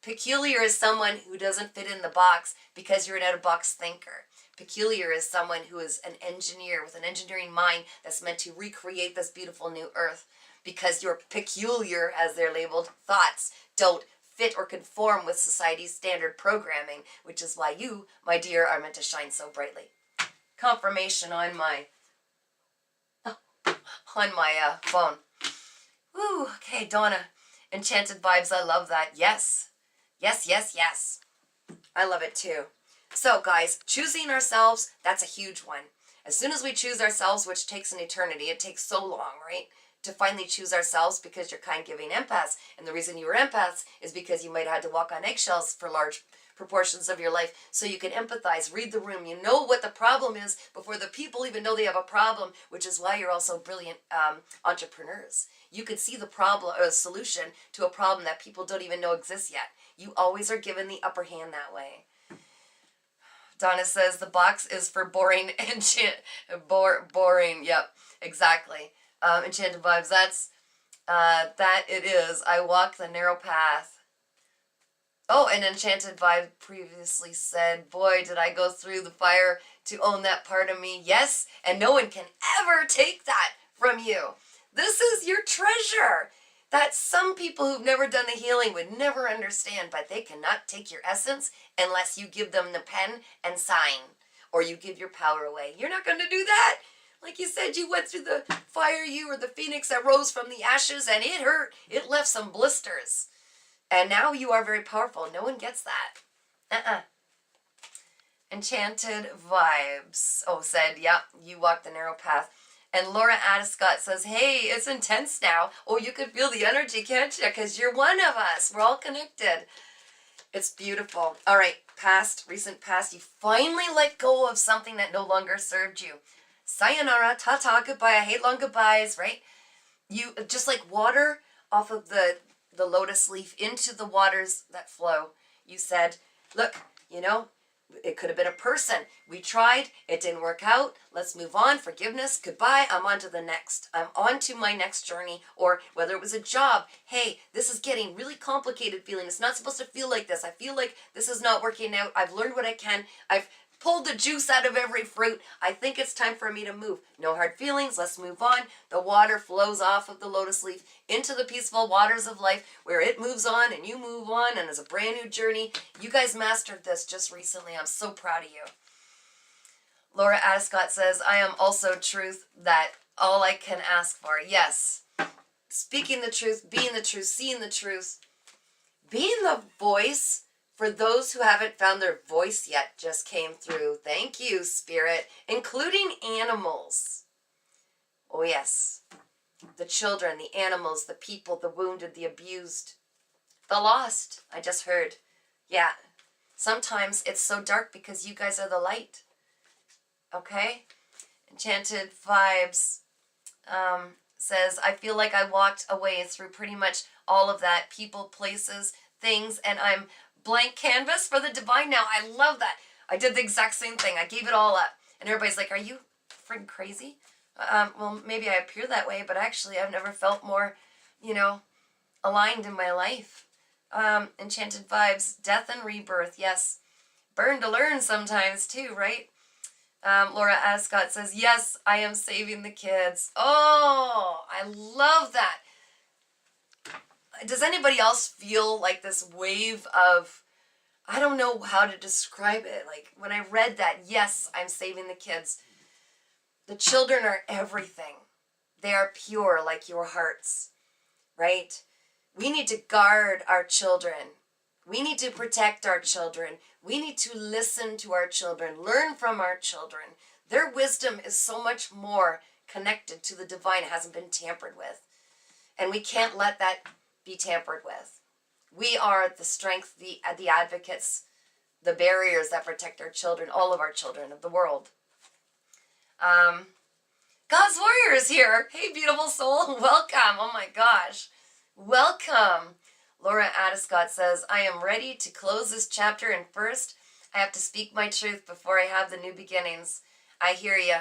Peculiar is someone who doesn't fit in the box because you're an out-of-box thinker. Peculiar is someone who is an engineer with an engineering mind that's meant to recreate this beautiful new earth because your peculiar, as they're labeled, thoughts don't fit or conform with society's standard programming, which is why you, my dear, are meant to shine so brightly. Confirmation on my phone. Woo, okay, Donna. Enchanted Vibes, I love that. Yes. Yes, yes, yes. I love it too. So, guys, choosing ourselves, that's a huge one. As soon as we choose ourselves, which takes an eternity, it takes so long, right? to finally choose ourselves because you're kind, giving empaths. And the reason you were empaths is because you might have had to walk on eggshells for large proportions of your life, so you can empathize, read the room. You know what the problem is before the people even know they have a problem, which is why you're also brilliant entrepreneurs. You could see the problem or solution to a problem that people don't even know exists yet. You always are given the upper hand that way. Donna says the box is for boring boring. Yep, exactly. Enchanted vibes. That it is. I walk the narrow path. Oh, and Enchanted Vibe previously said, boy, did I go through the fire to own that part of me. Yes, and no one can ever take that from you. This is your treasure that some people who've never done the healing would never understand, but they cannot take your essence unless you give them the pen and sign, or you give your power away. You're not going to do that. Like you said, you went through the fire, you were the phoenix that rose from the ashes, and it hurt. It left some blisters. And now you are very powerful. No one gets that. Enchanted Vibes. Oh, said, yep, you walk the narrow path. And Laura Adescott says, hey, it's intense now. Oh, you could feel the energy, can't you? Because you're one of us. We're all connected. It's beautiful. All right, recent past. You finally let go of something that no longer served you. Sayonara, ta-ta, goodbye. I hate long goodbyes, right? You, just like water off of the lotus leaf into the waters that flow. You said, look, it could have been a person. We tried. It didn't work out. Let's move on. Forgiveness. Goodbye. I'm on to the next. I'm on to my next journey. Or whether it was a job. Hey, this is getting really complicated feeling. It's not supposed to feel like this. I feel like this is not working out. I've learned what I can. I've pulled the juice out of every fruit. I think it's time for me to move. No hard feelings. Let's move on. The water flows off of the lotus leaf into the peaceful waters of life where it moves on and you move on and it's a brand new journey. You guys mastered this just recently. I'm so proud of you. Laura Ascott says, I am also truth, that all I can ask for. Yes. Speaking the truth, being the truth, seeing the truth, being the voice for those who haven't found their voice yet just came through. Thank you, Spirit, including animals. Oh, yes. The children, the animals, the people, the wounded, the abused, the lost. I just heard. Yeah. Sometimes it's so dark because you guys are the light. Okay? Enchanted Vibes says, I feel like I walked away through pretty much all of that. People, places, things, and I'm blank canvas for the divine now. I love that. I did the exact same thing. I gave it all up. And everybody's like, are you freaking crazy? Well, maybe I appear that way, but actually I've never felt more, aligned in my life. Enchanted Vibes, death and rebirth. Yes. Burn to learn sometimes too, right? Laura Ascott says, yes, I am saving the kids. Oh, I love that. Does anybody else feel like this wave of, I don't know how to describe it. Like when I read that, yes, I'm saving the kids. The children are everything. They are pure like your hearts, right? We need to guard our children. We need to protect our children. We need to listen to our children, learn from our children. Their wisdom is so much more connected to the divine. It hasn't been tampered with. And we can't let that be tampered with. We are the strength, the advocates, the barriers that protect our children, all of our children of the world. God's Warrior is here. Hey, beautiful soul. Welcome. Oh my gosh. Welcome. Laura Adescott says, I am ready to close this chapter, and first I have to speak my truth before I have the new beginnings. I hear you.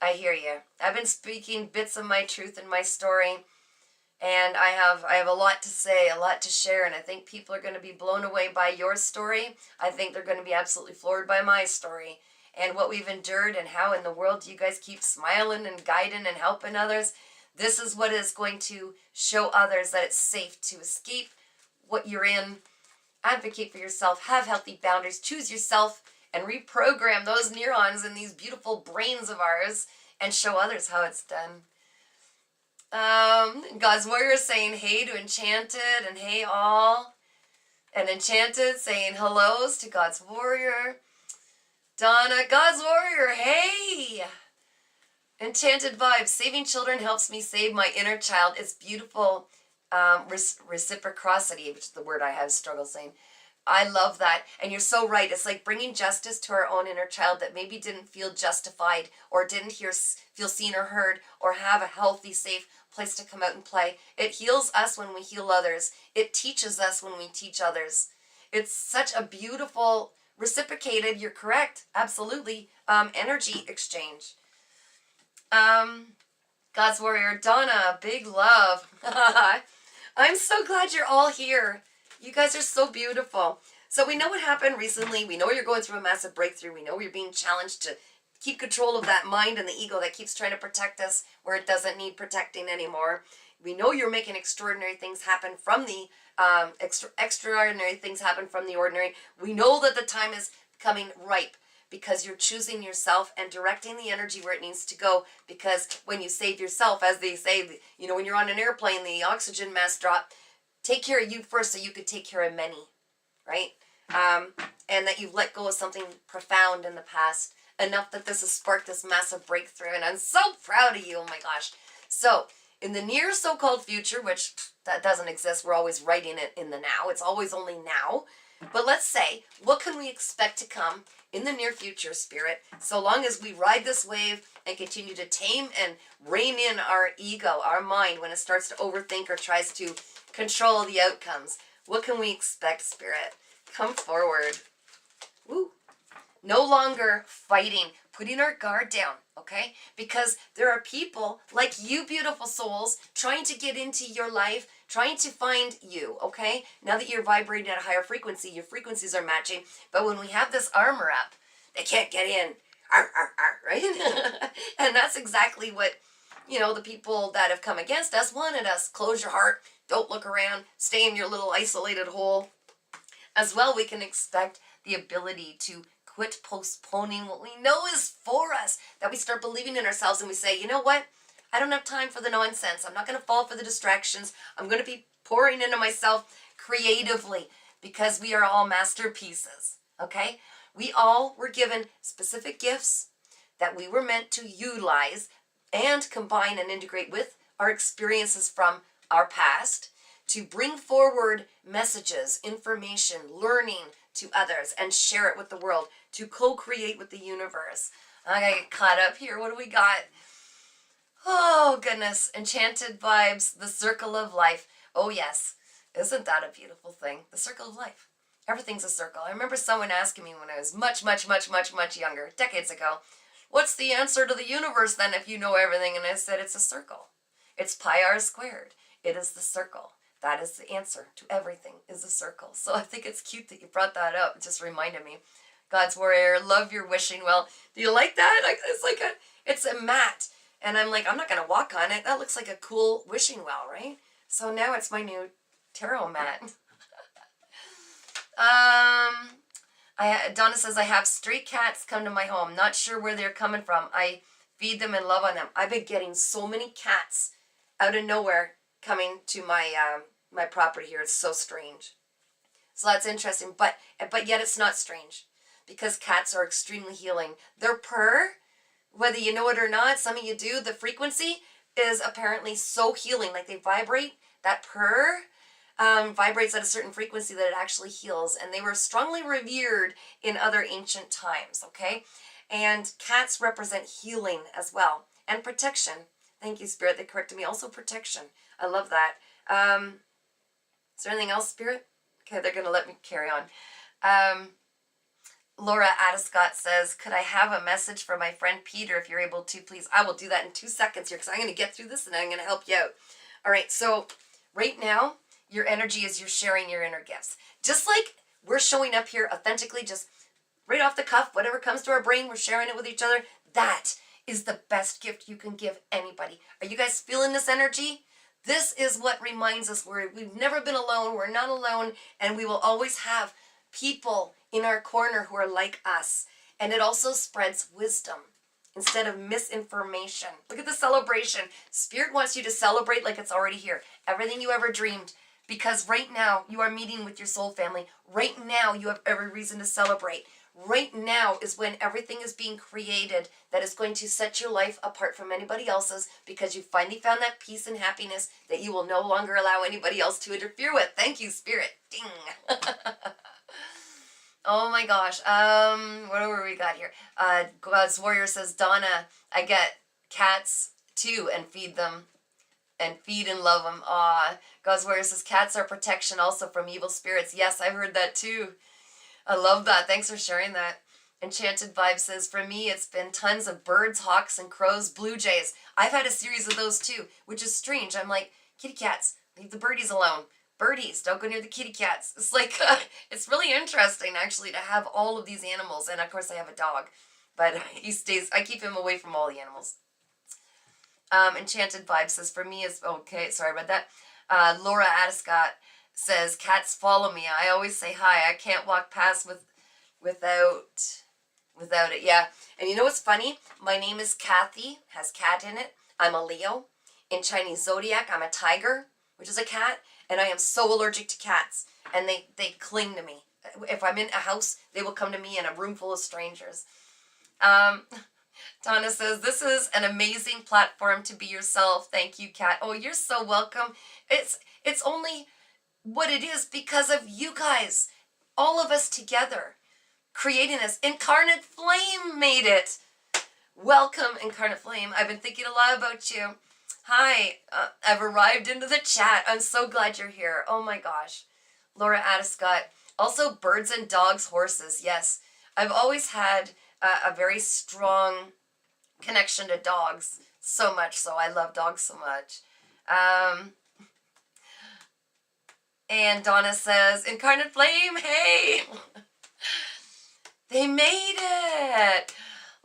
I hear you. I've been speaking bits of my truth in my story, and I have a lot to say, a lot to share, and I think people are going to be blown away by your story. I think they're going to be absolutely floored by my story and what we've endured, and how in the world you guys keep smiling and guiding and helping others. This is what is going to show others that it's safe to escape what you're in. Advocate for yourself. Have healthy boundaries. Choose yourself and reprogram those neurons in these beautiful brains of ours and show others how it's done. God's Warrior is saying hey to Enchanted and hey all. And Enchanted saying hellos to God's Warrior. Donna, God's Warrior, hey. Enchanted vibes. Saving children helps me save my inner child. It's beautiful. Reciprocity, which is the word I have struggled saying. I love that. And you're so right. It's like bringing justice to our own inner child that maybe didn't feel justified or didn't feel seen or heard or have a healthy, safe place to come out and play. It heals us when we heal others. It teaches us when we teach others. It's such a beautiful, reciprocated, you're correct, absolutely, energy exchange. God's Warrior, Donna, big love. I'm so glad you're all here. You guys are so beautiful. So we know what happened recently. We know you're going through a massive breakthrough. We know you're being challenged to keep control of that mind and the ego that keeps trying to protect us where it doesn't need protecting anymore. We know you're making extraordinary things happen from the extraordinary things happen from the ordinary. We know that the time is becoming ripe because you're choosing yourself and directing the energy where it needs to go. Because when you save yourself, as they say, you know, when you're on an airplane, the oxygen mask drop. Take care of you first so you could take care of many, right? And that you've let go of something profound in the past, enough that this has sparked this massive breakthrough. And I'm so proud of you, oh my gosh. So in the near so-called future, which that doesn't exist, we're always writing it in the now. It's always only now. But let's say, what can we expect to come in the near future, Spirit, so long as we ride this wave and continue to tame and rein in our ego, our mind, when it starts to overthink or tries to control the outcomes. What can we expect, Spirit? Come forward. Woo. No longer fighting, putting our guard down, okay? Because there are people like you, beautiful souls, trying to get into your life, trying to find you, okay? Now that you're vibrating at a higher frequency, your frequencies are matching. But when we have this armor up, they can't get in, right? And that's exactly what, you know, the people that have come against us wanted us. Close your heart, don't look around, stay in your little isolated hole. As well, we can expect the ability to quit postponing what we know is for us, that we start believing in ourselves and we say, you know what? I don't have time for the nonsense. I'm not going to fall for the distractions. I'm going to be pouring into myself creatively because we are all masterpieces, okay? We all were given specific gifts that we were meant to utilize and combine and integrate with our experiences from our past to bring forward messages, information, learning to others and share it with the world, to co-create with the universe. I gotta get caught up here. What do we got? Oh, goodness. Enchanted vibes. The circle of life. Oh, yes. Isn't that a beautiful thing? The circle of life. Everything's a circle. I remember someone asking me when I was much younger, decades ago, what's the answer to the universe then if you know everything? And I said, it's a circle. It's pi r squared. It is the circle. That is the answer to everything, is a circle. So I think it's cute that you brought that up. It just reminded me. God's Warrior, love your wishing well. Do you like that? It's a mat. And I'm like, I'm not going to walk on it. That looks like a cool wishing well, right? So now it's my new tarot mat. Donna says, I have stray cats come to my home. Not sure where they're coming from. I feed them and love on them. I've been getting so many cats out of nowhere coming to my my property here. It's so strange. So that's interesting. But yet it's not strange because cats are extremely healing. Their purr, whether you know it or not, some of you do, the frequency is apparently so healing. Like they vibrate, that purr vibrates at a certain frequency that it actually heals. And they were strongly revered in other ancient times, okay? And cats represent healing as well. And protection. Thank you, Spirit. They corrected me. Also protection. I love that. Is there anything else, Spirit? Okay, they're going to let me carry on. Laura Adescott says, could I have a message for my friend Peter if you're able to, please? I will do that in 2 seconds here because I'm going to get through this and I'm going to help you out. All right, so right now, your energy is you're sharing your inner gifts. Just like we're showing up here authentically, just right off the cuff, whatever comes to our brain, we're sharing it with each other. That is the best gift you can give anybody. Are you guys feeling this energy? This is what reminds us we've never been alone, we're not alone, and we will always have people in our corner who are like us. And it also spreads wisdom instead of misinformation. Look at the celebration. Spirit wants you to celebrate like it's already here. Everything you ever dreamed. Because right now you are meeting with your soul family. Right now you have every reason to celebrate. Right now is when everything is being created that is going to set your life apart from anybody else's, because you finally found that peace and happiness that you will no longer allow anybody else to interfere with. Thank you, Spirit. Ding. Oh my gosh. What do we got here? God's Warrior says, Donna, I get cats too and feed them. And feed and love them. Aw. God's Warrior says, cats are protection also from evil spirits. Yes, I heard that too. I love that. Thanks for sharing that. Enchanted Vibe says, for me, it's been tons of birds, hawks, and crows, blue jays. I've had a series of those too, which is strange. I'm like, kitty cats, leave the birdies alone. Birdies, don't go near the kitty cats. It's like, it's really interesting actually to have all of these animals. And of course I have a dog, but I keep him away from all the animals. Enchanted Vibe says, for me, it's, okay, sorry about that. Laura Adescott says, cats follow me. I always say hi. I can't walk past without it. Yeah. And you know what's funny? My name is Kathy, has cat in it. I'm a Leo. In Chinese zodiac, I'm a tiger, which is a cat. And I am so allergic to cats. And they cling to me. If I'm in a house, they will come to me in a room full of strangers. Donna says, this is an amazing platform to be yourself. Thank you, Kat. Oh, you're so welcome. It's only what it is because of you guys. All of us together creating this. Incarnate Flame made it. Welcome, Incarnate Flame. I've been thinking a lot about you. Hi, I've arrived into the chat. I'm so glad you're here. Oh my gosh. Laura Adescott. Also, birds and dogs, horses. Yes, I've always had a very strong connection to dogs, so much so. I love dogs so much. And Donna says, Incarnate Flame, hey! They made it!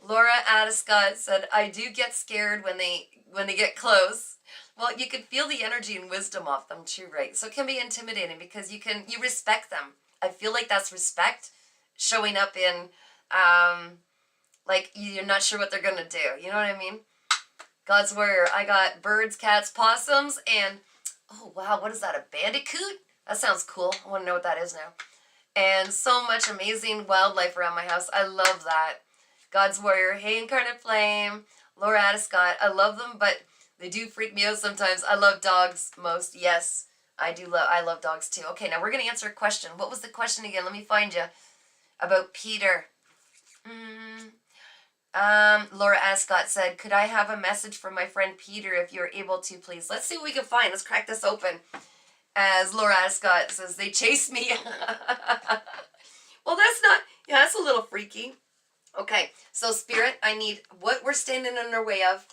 Laura Adescott said, I do get scared when they get close. Well, you can feel the energy and wisdom off them too, right? So it can be intimidating because you respect them. I feel like that's respect showing up in, like you're not sure what they're going to do. You know what I mean? God's Warrior. I got birds, cats, possums, and, oh wow, what is that, a bandicoot? That sounds cool. I want to know what that is now. And so much amazing wildlife around my house. I love that. God's Warrior. Hey, Incarnate Flame. Laura Adescott. I love them, but they do freak me out sometimes. I love dogs most. Yes, I love dogs too. Okay, now we're going to answer a question. What was the question again? Let me find you. About Peter. Laura Ascott said, could I have a message from my friend Peter if you're able to, please? Let's see what we can find. Let's crack this open. As Laura Ascott says, they chased me. Well, that's a little freaky. Okay, so Spirit, I need what we're standing in our way of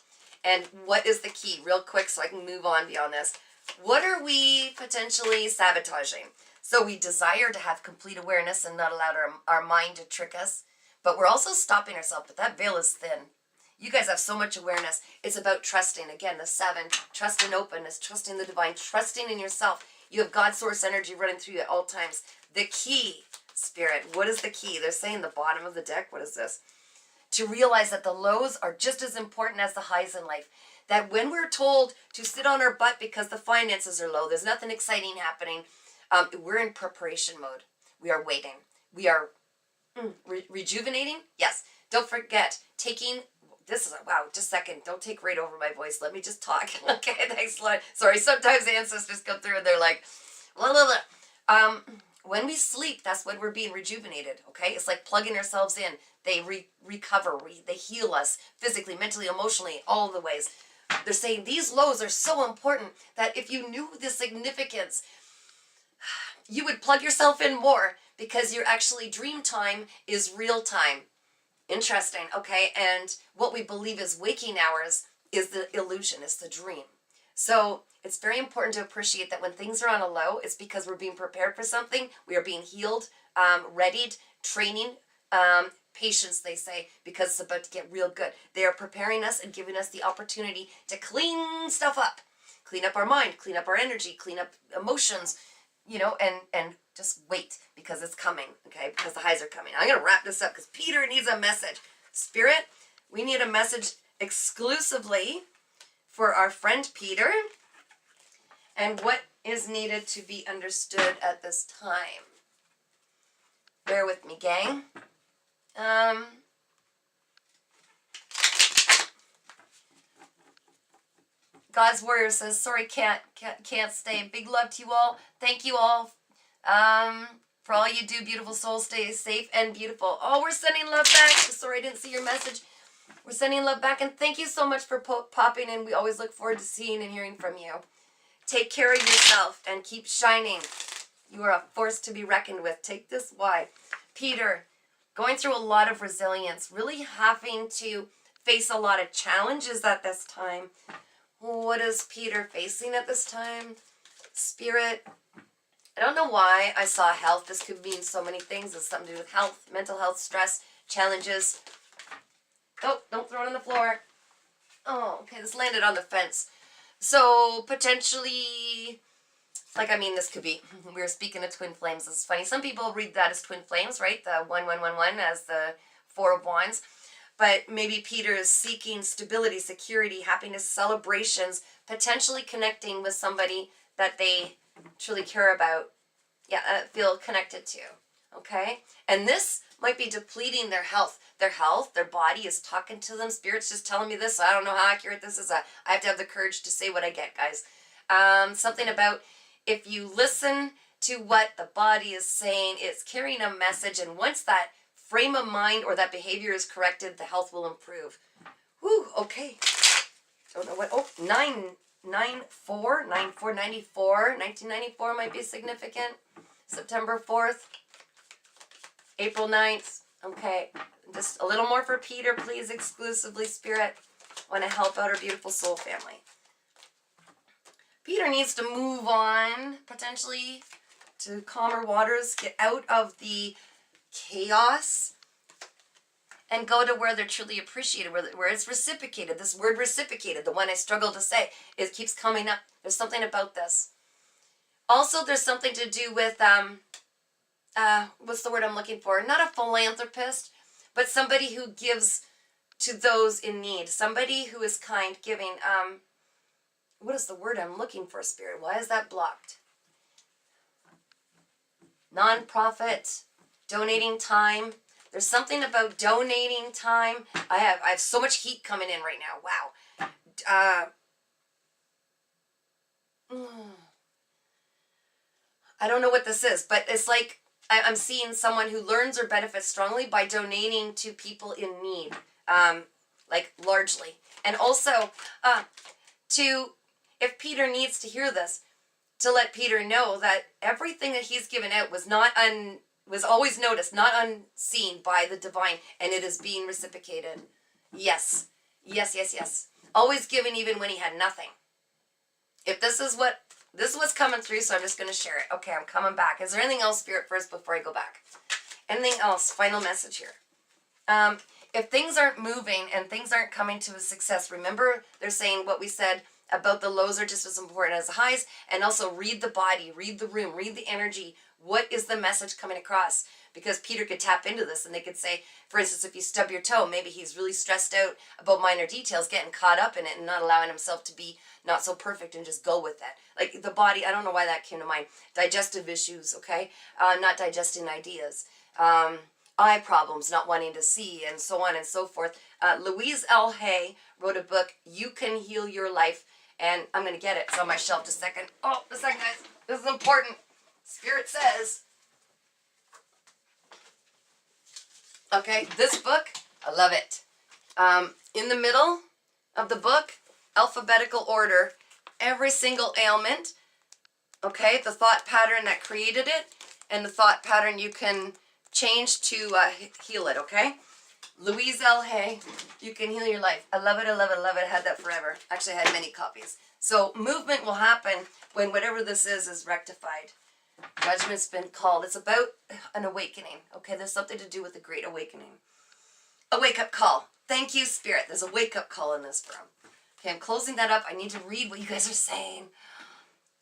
and what is the key real quick so I can move on beyond this. What are we potentially sabotaging? So we desire to have complete awareness and not allow our mind to trick us, but we're also stopping ourselves, but that veil is thin. You guys have so much awareness. It's about trusting. Again, the 7, trust and openness, trusting the divine, trusting in yourself. You have God's source energy running through you at all times. The key, Spirit, what is the key? They're saying the bottom of the deck. What is this? To realize that the lows are just as important as the highs in life. That when we're told to sit on our butt because the finances are low, there's nothing exciting happening, we're in preparation mode. We are waiting. We are rejuvenating. Yes. Don't forget, this is wow, just a second. Don't take right over my voice. Let me just talk. Okay, thanks a lot. Sorry, sometimes the ancestors come through and they're like, blah, blah, blah. When we sleep, that's when we're being rejuvenated, okay? It's like plugging ourselves in. They recover, they heal us physically, mentally, emotionally, all the ways. They're saying these lows are so important that if you knew the significance, you would plug yourself in more because your actually dream time is real time. Interesting, okay? And what we believe is waking hours is the illusion, it's the dream. So it's very important to appreciate that when things are on a low, it's because we're being prepared for something. We are being healed, readied, training, patience, they say, because it's about to get real good. They are preparing us and giving us the opportunity to clean stuff up. Clean up our mind, clean up our energy, clean up emotions, you know, and just wait because it's coming, okay? Because the highs are coming. I'm going to wrap this up because Peter needs a message. Spirit, we need a message exclusively for our friend Peter. And what is needed to be understood at this time? Bear with me, gang. Um, God's Warrior says, sorry, can't stay. Big love to you all. Thank you all for all you do. Beautiful soul, stay safe and beautiful. Oh, we're sending love back. Sorry, I didn't see your message. We're sending love back, and thank you so much for popping in. We always look forward to seeing and hearing from you. Take care of yourself and keep shining. You are a force to be reckoned with. Take this. Why? Peter, going through a lot of resilience, really having to face a lot of challenges at this time. What is Peter facing at this time? Spirit. I don't know why I saw health. This could mean so many things. It's something to do with health, mental health, stress, challenges. Oh, don't throw it on the floor. Oh, okay, this landed on the fence. So, potentially, this could be, we were speaking of twin flames. This is funny. Some people read that as twin flames, right? The 1111 as the Four of Wands. But maybe Peter is seeking stability, security, happiness, celebrations, potentially connecting with somebody that they truly care about, feel connected to, okay? And this might be depleting their health. Their body is talking to them. Spirit's just telling me this, so I don't know how accurate this is. I have to have the courage to say what I get, guys. Something about if you listen to what the body is saying, it's carrying a message, and once that frame of mind or that behavior is corrected, the health will improve. Whew, okay. Don't know what, 94, 1994 might be significant. September 4th, April 9th. Okay, just a little more for Peter, please, exclusively, Spirit. I want to help out our beautiful soul family. Peter needs to move on, potentially, to calmer waters, get out of the chaos, and go to where they're truly appreciated, where it's reciprocated. This word reciprocated, the one I struggle to say, it keeps coming up. There's something about this. Also, there's something to do with, what's the word I'm looking for? Not a philanthropist, but somebody who gives to those in need. Somebody who is kind, giving. What is the word I'm looking for, Spirit? Why is that blocked? Non-profit, donating time. There's something about donating time. I have so much heat coming in right now. Wow. I don't know what this is, but it's like I'm seeing someone who learns or benefits strongly by donating to people in need, largely. And also, if Peter needs to hear this, to let Peter know that everything that he's given out was was always noticed, not unseen by the divine, and it is being reciprocated. Yes. Yes, yes, yes. Always given even when he had nothing. If this is what's coming through, so I'm just going to share it. Okay, I'm coming back. Is there anything else, Spirit, first before I go back? Anything else? Final message here. If things aren't moving and things aren't coming to a success, remember they're saying what we said about the lows are just as important as the highs, and also read the body, read the room, read the energy. What is the message coming across? Because Peter could tap into this, and they could say, for instance, if you stub your toe, maybe he's really stressed out about minor details, getting caught up in it and not allowing himself to be not so perfect and just go with that. Like the body, I don't know why that came to mind. Digestive issues, okay? Not digesting ideas. Eye problems, not wanting to see, and so on and so forth. Louise L. Hay wrote a book, You Can Heal Your Life, and I'm going to get it. It's on my shelf. Just a second. Oh, a second, guys. This is important. Spirit says. Okay, this book, I love it. In the middle of the book, alphabetical order, every single ailment, okay, the thought pattern that created it, and the thought pattern you can change to heal it, okay? Louise L. Hay, You Can Heal Your Life. I love it, I love it, I love it. I had that forever. Actually, I had many copies. So movement will happen when whatever this is rectified. Judgment's been called. It's about an awakening, okay? There's something to do with the Great Awakening. A wake-up call. Thank you, Spirit. There's a wake-up call in this room. Okay, I'm closing that up. I need to read what you guys are saying.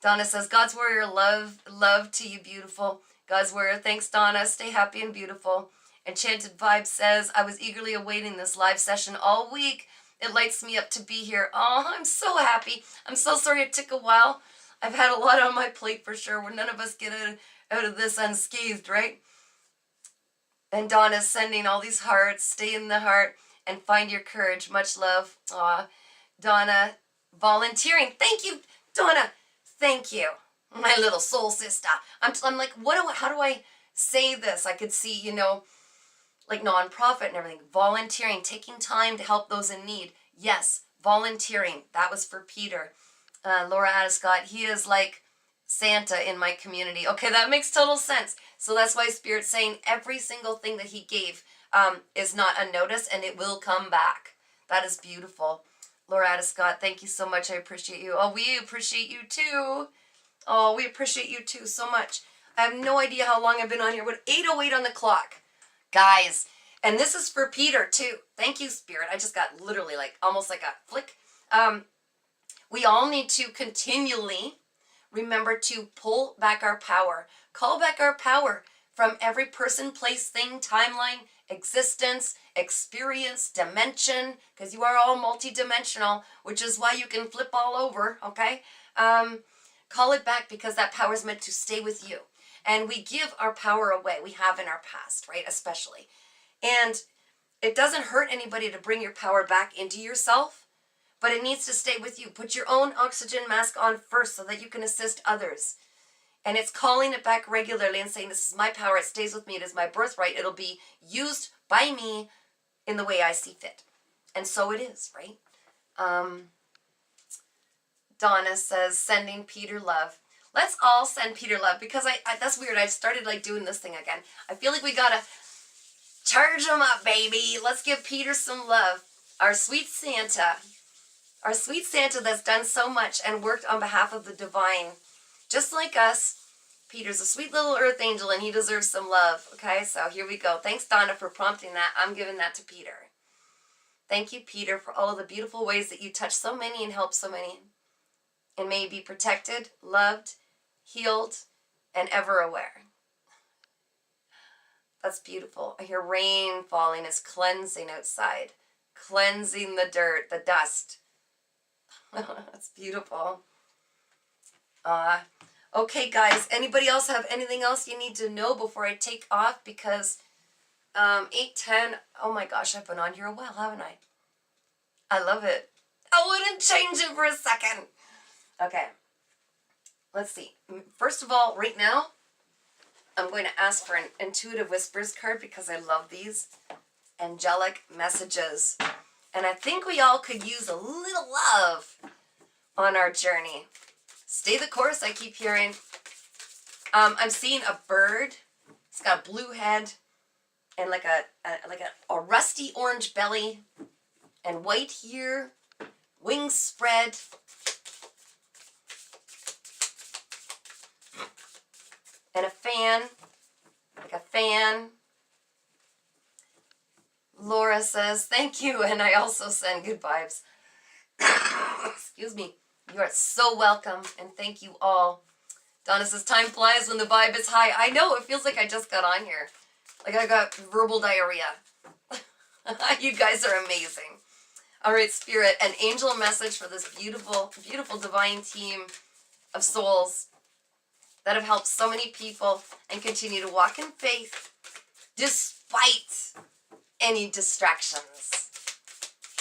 Donna says, God's Warrior, love to you, beautiful. God's Warrior, thanks, Donna. Stay happy and beautiful. Enchanted Vibe says, I was eagerly awaiting this live session all week. It lights me up to be here. Oh, I'm so happy. I'm so sorry it took a while. I've had a lot on my plate for sure. Where none of us get out of this unscathed, right? And Donna's sending all these hearts. Stay in the heart and find your courage. Much love. Aw. Donna, volunteering. Thank you, Donna. Thank you, my little soul sister. I'm like, how do I say this? I could see, like nonprofit and everything. Volunteering, taking time to help those in need. Yes, volunteering. That was for Peter. Laura Adescott, he is like Santa in my community. Okay, that makes total sense. So that's why Spirit's saying every single thing that he gave is not unnoticed and it will come back. That is beautiful. Laura Adescott, thank you so much. I appreciate you. Oh, we appreciate you too. Oh, we appreciate you too so much. I have no idea how long I've been on here. What, 8:08 on the clock. Guys, and this is for Peter too. Thank you, Spirit. I just got literally like almost like a flick. We all need to continually remember to pull back our power. Call back our power from every person, place, thing, timeline, existence, experience, dimension, because you are all multidimensional, which is why you can flip all over, okay? Call it back because that power is meant to stay with you. And we give our power away. We have in our past, right? Especially. And it doesn't hurt anybody to bring your power back into yourself, but it needs to stay with you. Put your own oxygen mask on first so that you can assist others. And it's calling it back regularly and saying, this is my power. It stays with me. It is my birthright. It'll be used by me in the way I see fit. And so it is, right? Donna says, sending Peter love. Let's all send Peter love because I that's weird. I started like doing this thing again. I feel like we got to charge him up, baby. Let's give Peter some love. Our sweet Santa that's done so much and worked on behalf of the divine. Just like us, Peter's a sweet little earth angel and he deserves some love. Okay, so here we go. Thanks, Donna, for prompting that. I'm giving that to Peter. Thank you, Peter, for all of the beautiful ways that you touch so many and help so many. And may you be protected, loved, healed, and ever aware. That's beautiful. I hear rain falling. It's cleansing outside. Cleansing the dirt, the dust. That's beautiful. Okay, guys. Anybody else have anything else you need to know before I take off? Because 8:10. Oh my gosh, I've been on here a while, haven't I? I love it. I wouldn't change it for a second. Okay. Let's see. First of all, right now, I'm going to ask for an Intuitive Whispers card because I love these angelic messages. And I think we all could use a little love on our journey. Stay the course, I keep hearing. I'm seeing a bird. It's got a blue head and like a rusty orange belly and white here, wings spread. And a fan, like a fan. Laura says, thank you, and I also send good vibes. Excuse me. You are so welcome, and thank you all. Donna says, time flies when the vibe is high. I know, it feels like I just got on here. Like I got verbal diarrhea. You guys are amazing. All right, Spirit, an angel message for this beautiful, beautiful divine team of souls that have helped so many people and continue to walk in faith despite any distractions.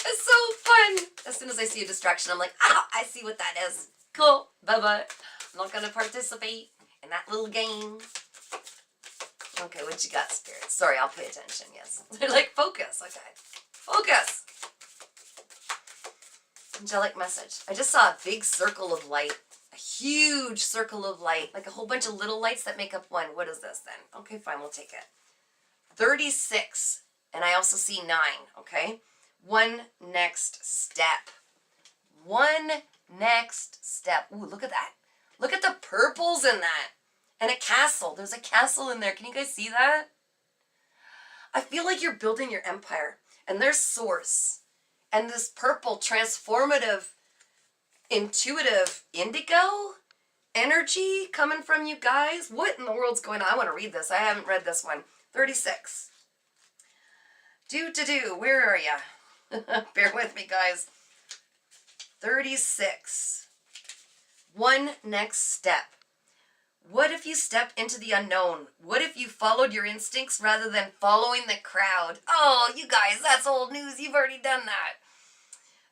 It's so fun. As soon as I see a distraction, I'm like, ah, I see what that is. Cool. Bye-bye. I'm not going to participate in that little game. Okay, what you got, Spirit? Sorry, I'll pay attention, yes. They're like, focus. Okay. Focus. Angelic message. I just saw a big circle of light. A huge circle of light. Like a whole bunch of little lights that make up one. What is this then? Okay, fine. We'll take it. 36. And I also see 9. Okay. One next step. One next step. Ooh, look at that. Look at the purples in that. And a castle. There's a castle in there. Can you guys see that? I feel like you're building your empire. And there's source. And this purple, transformative, intuitive indigo energy coming from you guys. What in the world's going on? I want to read this. I haven't read this one. 36. Where are you? Bear with me, guys. 36. One next step. What if you stepped into the unknown? What if you followed your instincts rather than following the crowd? Oh, you guys, that's old news. You've already done that.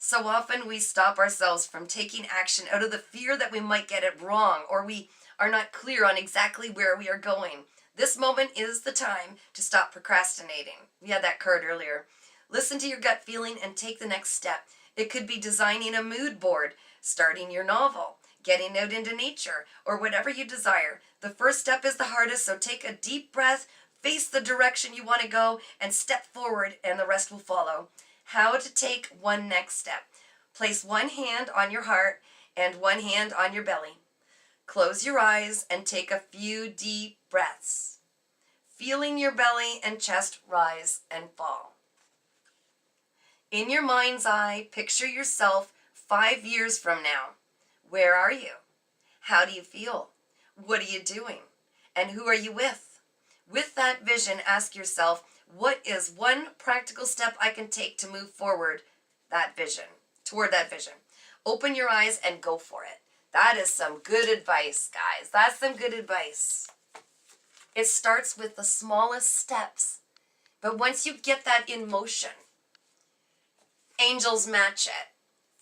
So often we stop ourselves from taking action out of the fear that we might get it wrong, or we are not clear on exactly where we are going. This moment is the time to stop procrastinating. We had that card earlier. Listen to your gut feeling and take the next step. It could be designing a mood board, starting your novel, getting out into nature, or whatever you desire. The first step is the hardest, so take a deep breath, face the direction you want to go, and step forward, and the rest will follow. How to take one next step. Place one hand on your heart and one hand on your belly. Close your eyes and take a few deep breaths, feeling your belly and chest rise and fall. In your mind's eye, picture yourself 5 years from now. Where are you? How do you feel? What are you doing? And who are you with? With that vision, ask yourself, what is one practical step I can take to move forward toward that vision? Open your eyes and go for it. That is some good advice, guys. That's some good advice. It starts with the smallest steps. But once you get that in motion, angels match it.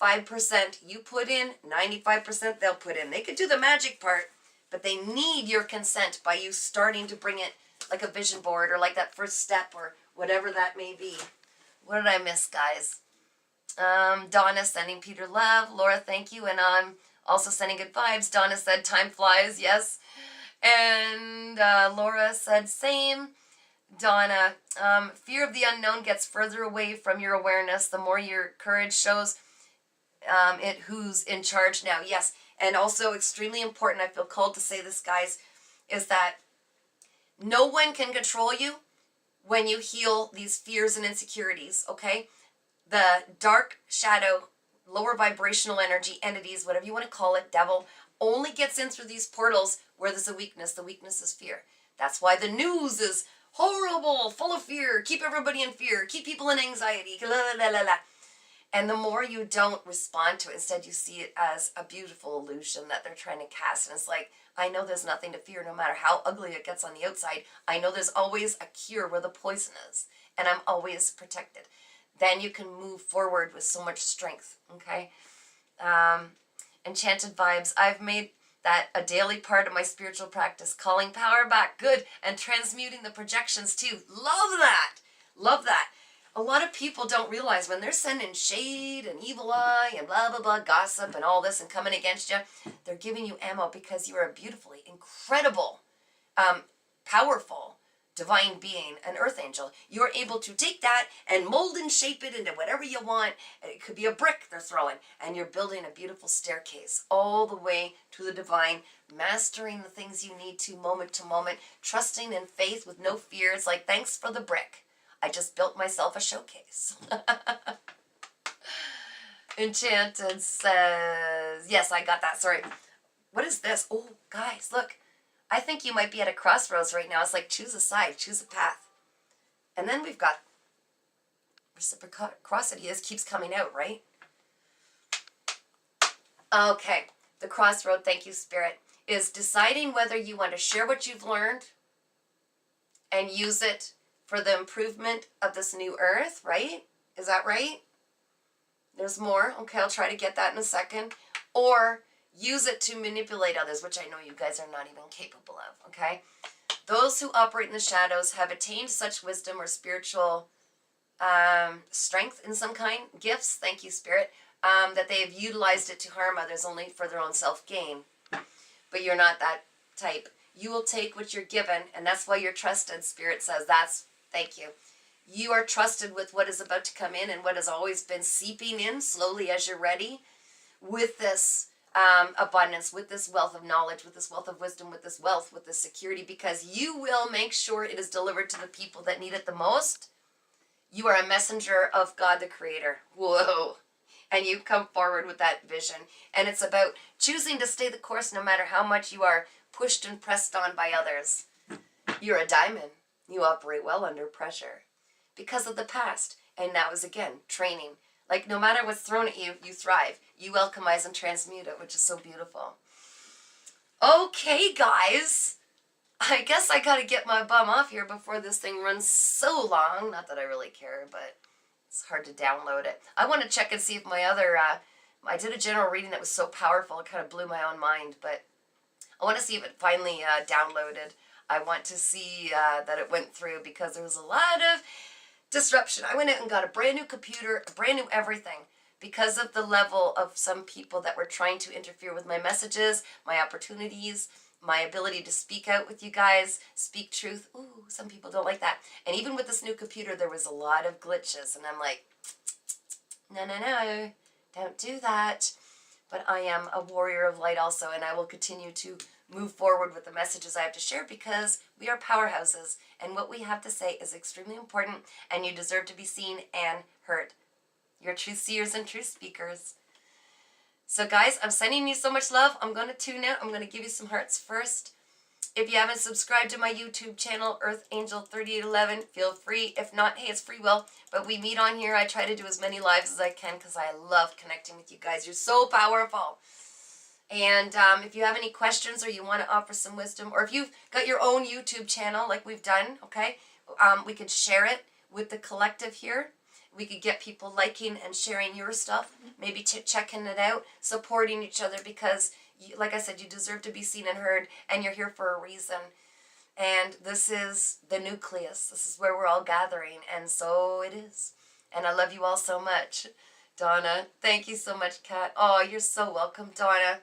5% you put in, 95% they'll put in. They could do the magic part, but they need your consent by you starting to bring it like a vision board or like that first step or whatever that may be. What did I miss, guys? Donna sending Peter love. Laura, thank you. And I'm also sending good vibes. Donna said time flies. Yes. And Laura said same. Donna, fear of the unknown gets further away from your awareness. The more your courage shows it who's in charge now. Yes. And also extremely important, I feel called to say this, guys, is that no one can control you when you heal these fears and insecurities, okay? The dark shadow, lower vibrational energy, entities, whatever you want to call it, devil, only gets in through these portals where there's a weakness. The weakness is fear. That's why the news is horrible, full of fear, keep everybody in fear, keep people in anxiety, la la la la. And the more you don't respond to it, instead you see it as a beautiful illusion that they're trying to cast. And it's like, I know there's nothing to fear no matter how ugly it gets on the outside. I know there's always a cure where the poison is. And I'm always protected. Then you can move forward with so much strength, okay? Enchanted vibes. I've made that a daily part of my spiritual practice. Calling power back. Good. And transmuting the projections too. Love that. Love that. A lot of people don't realize when they're sending shade and evil eye and blah, blah, blah, gossip and all this and coming against you, they're giving you ammo because you are a beautifully, incredible, powerful, divine being, an earth angel. You're able to take that and mold and shape it into whatever you want. It could be a brick they're throwing, and you're building a beautiful staircase all the way to the divine, mastering the things you need to moment, trusting in faith with no fear. It's like, thanks for the brick. I just built myself a showcase. Enchanted says, yes, I got that. Sorry. What is this? Oh, guys, look. I think you might be at a crossroads right now. It's like choose a side, choose a path. And then we've got reciprocity keeps coming out, right? Okay. The crossroad, thank you, Spirit, is deciding whether you want to share what you've learned and use it for the improvement of this new earth, right? Is that right? There's more. Okay, I'll try to get that in a second. Or use it to manipulate others, which I know you guys are not even capable of, okay? Those who operate in the shadows have attained such wisdom or spiritual strength in some kind, gifts, thank you, Spirit, that they have utilized it to harm others only for their own self-gain. But you're not that type. You will take what you're given, and that's why you're trusted, Spirit says. Thank you. You are trusted with what is about to come in and what has always been seeping in slowly as you're ready with this abundance, with this wealth of knowledge, with this wealth of wisdom, with this wealth, with this security, because you will make sure it is delivered to the people that need it the most. You are a messenger of God the Creator. Whoa. And you come forward with that vision. And it's about choosing to stay the course no matter how much you are pushed and pressed on by others. You're a diamond. You operate well under pressure because of the past. And that was, again, training. Like, no matter what's thrown at you, you thrive. You alchemize and transmute it, which is so beautiful. Okay, guys. I guess I gotta get my bum off here before this thing runs so long. Not that I really care, but it's hard to download it. I want to check and see if my other, I did a general reading that was so powerful, it kind of blew my own mind, but I want to see if it finally downloaded. I want to see that it went through because there was a lot of disruption. I went out and got a brand new computer, a brand new everything because of the level of some people that were trying to interfere with my messages, my opportunities, my ability to speak out with you guys, speak truth. Ooh, some people don't like that. And even with this new computer, there was a lot of glitches. And I'm like, no, don't do that. But I am a warrior of light also, and I will continue to move forward with the messages I have to share because we are powerhouses, and what we have to say is extremely important, and you deserve to be seen and heard. You're truth seers and truth speakers. So guys, I'm sending you so much love. I'm going to tune out. I'm going to give you some hearts first. If you haven't subscribed to my YouTube channel, Earth Angel 3811, feel free. If not, hey, it's free will. But we meet on here. I try to do as many lives as I can because I love connecting with you guys. You're so powerful. And if you have any questions or you want to offer some wisdom, or if you've got your own YouTube channel like we've done, okay, we could share it with the collective here. We could get people liking and sharing your stuff, maybe checking it out, supporting each other because, like I said, you deserve to be seen and heard, and you're here for a reason. And this is the nucleus. This is where we're all gathering, and so it is. And I love you all so much. Donna, thank you so much, Kat. Oh, you're so welcome, Donna.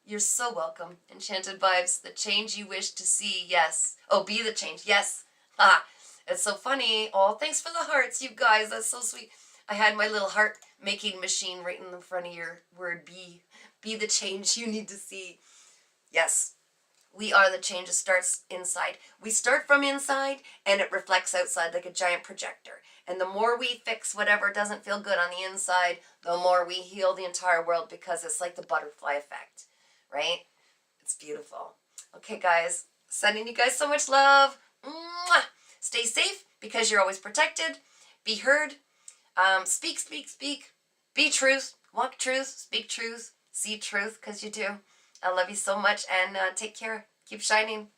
You're so welcome. Enchanted Vibes, the change you wish to see, yes. Oh, be the change, yes. Ah, it's so funny. Oh, thanks for the hearts, you guys. That's so sweet. I had my little heart making machine right in the front of your word be. Be the change you need to see. Yes, we are the change. It starts inside. We start from inside and it reflects outside like a giant projector. And the more we fix whatever doesn't feel good on the inside, the more we heal the entire world because it's like the butterfly effect, right? It's beautiful. Okay, guys, sending you guys so much love. Mwah! Stay safe because you're always protected. Be heard. Speak. Be truth. Walk truth. Speak truth. See truth because you do. I love you so much and take care. Keep shining.